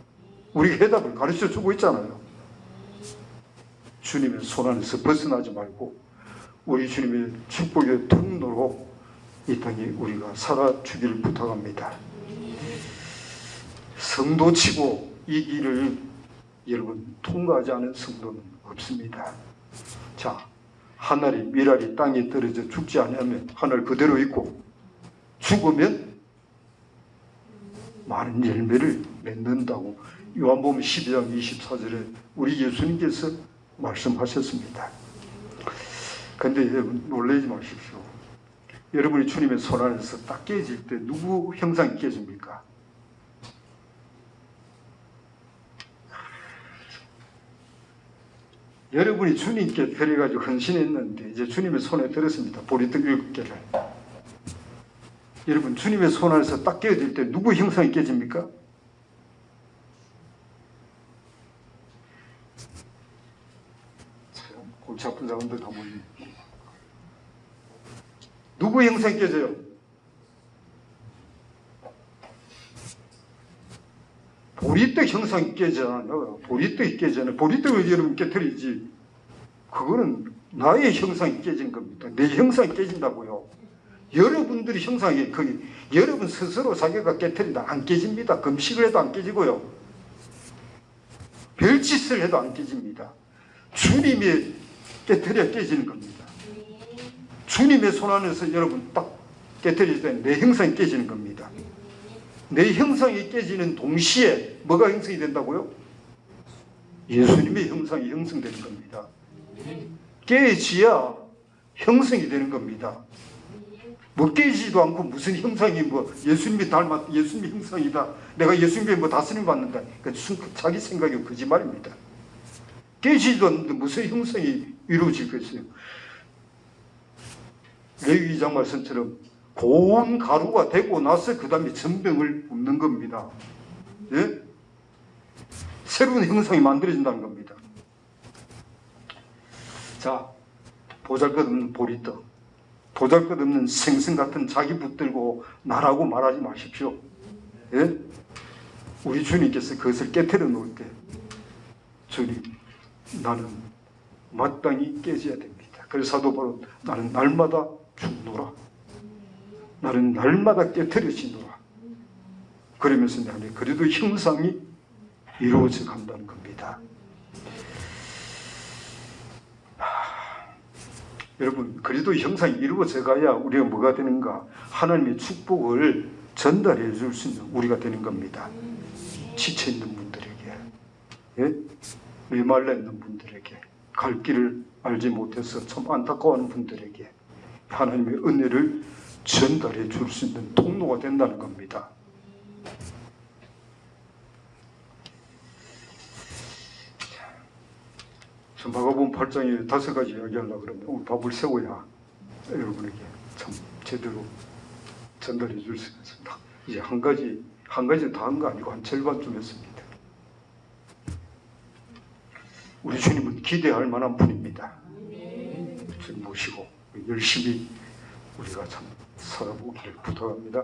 우리가 해답을 가르쳐주고 있잖아요. 주님의 손 안에서 벗어나지 말고 우리 주님의 축복의 통로로 이 땅에 우리가 살아주기를 부탁합니다. 성도치고 이 길을 여러분 통과하지 않은 성도는 없습니다. 자, 하늘이 미랄이 땅에 떨어져 죽지 않으면 하늘 그대로 있고 죽으면 많은 열매를 맺는다고 요한복음 12장 24절에 우리 예수님께서 말씀하셨습니다. 그런데 여러분 놀라지 마십시오. 여러분이 주님의 손 안에서 딱 깨질 때 누구 형상이 깨집니까? 여러분이 주님께 드려가지고 헌신했는데 이제 주님의 손에 들었습니다. 보리떡 7개를. 여러분 주님의 손 안에서 딱 깨어질 때 누구 형상이 깨집니까? 참 골치 아픈 사람들 다 모이네. 누구 형상이 깨져요? 보리떡 형상이 깨져요. 보리떡이 깨져요. 보리떡을 여러분 깨뜨리지. 그거는 나의 형상이 깨진 겁니다. 내 형상이 깨진다고요. 여러분들이 형상이 거기 여러분 스스로 자기가 깨뜨린다 안 깨집니다. 금식을 해도 안 깨지고요. 별짓을 해도 안 깨집니다. 주님이 깨뜨려야 깨지는 겁니다. 주님의 손 안에서 여러분 딱 깨뜨릴 때 내 형상이 깨지는 겁니다. 내 형상이 깨지는 동시에 뭐가 형성이 된다고요? 예수님의 형상이 형성되는 겁니다. 깨지야 형성이 되는 겁니다. 뭐 깨지도 않고 무슨 형상이 뭐 예수님이 닮았 예수님의 형상이다. 내가 예수님의 뭐 다스림 받는다. 자기 생각이 거짓말입니다. 깨지도 않는데 무슨 형상이 이루어지겠어요? 레위기 2장 말씀처럼 고운 가루가 되고 나서 그 다음에 전병을 붓는 겁니다. 예? 새로운 형상이 만들어진다는 겁니다. 자, 보잘것없는 보리떡, 보잘것없는 생선 같은 자기 붙들고 나라고 말하지 마십시오. 예? 우리 주님께서 그것을 깨트려 놓을 때 주님, 나는 마땅히 깨져야 됩니다. 그래서 사도 바울은 나는 날마다 죽노라. 나는 날마다 깨트려지노라. 그러면서 내 안에 그래도 형상이 이루어져 간다는 겁니다. 여러분, 그래도 형상이 이루어져 가야 우리가 뭐가 되는가? 하나님의 축복을 전달해 줄 수 있는 우리가 되는 겁니다. 지쳐 있는 분들에게, 예? 메말라 있는 분들에게, 갈 길을 알지 못해서 참 안타까워하는 분들에게 하나님의 은혜를 전달해 줄 수 있는 통로가 된다는 겁니다. 마가복음 8장에 5가지 이야기하려고 그러면 오늘 밥을 세워야 여러분에게 참 제대로 전달해 줄 수 있습니다. 이제 한 가지 다 한 거 아니고 한 절반쯤 했습니다. 우리 주님은 기대할 만한 분입니다. 주님 모시고 열심히 우리가 참 살아보기를 부탁합니다.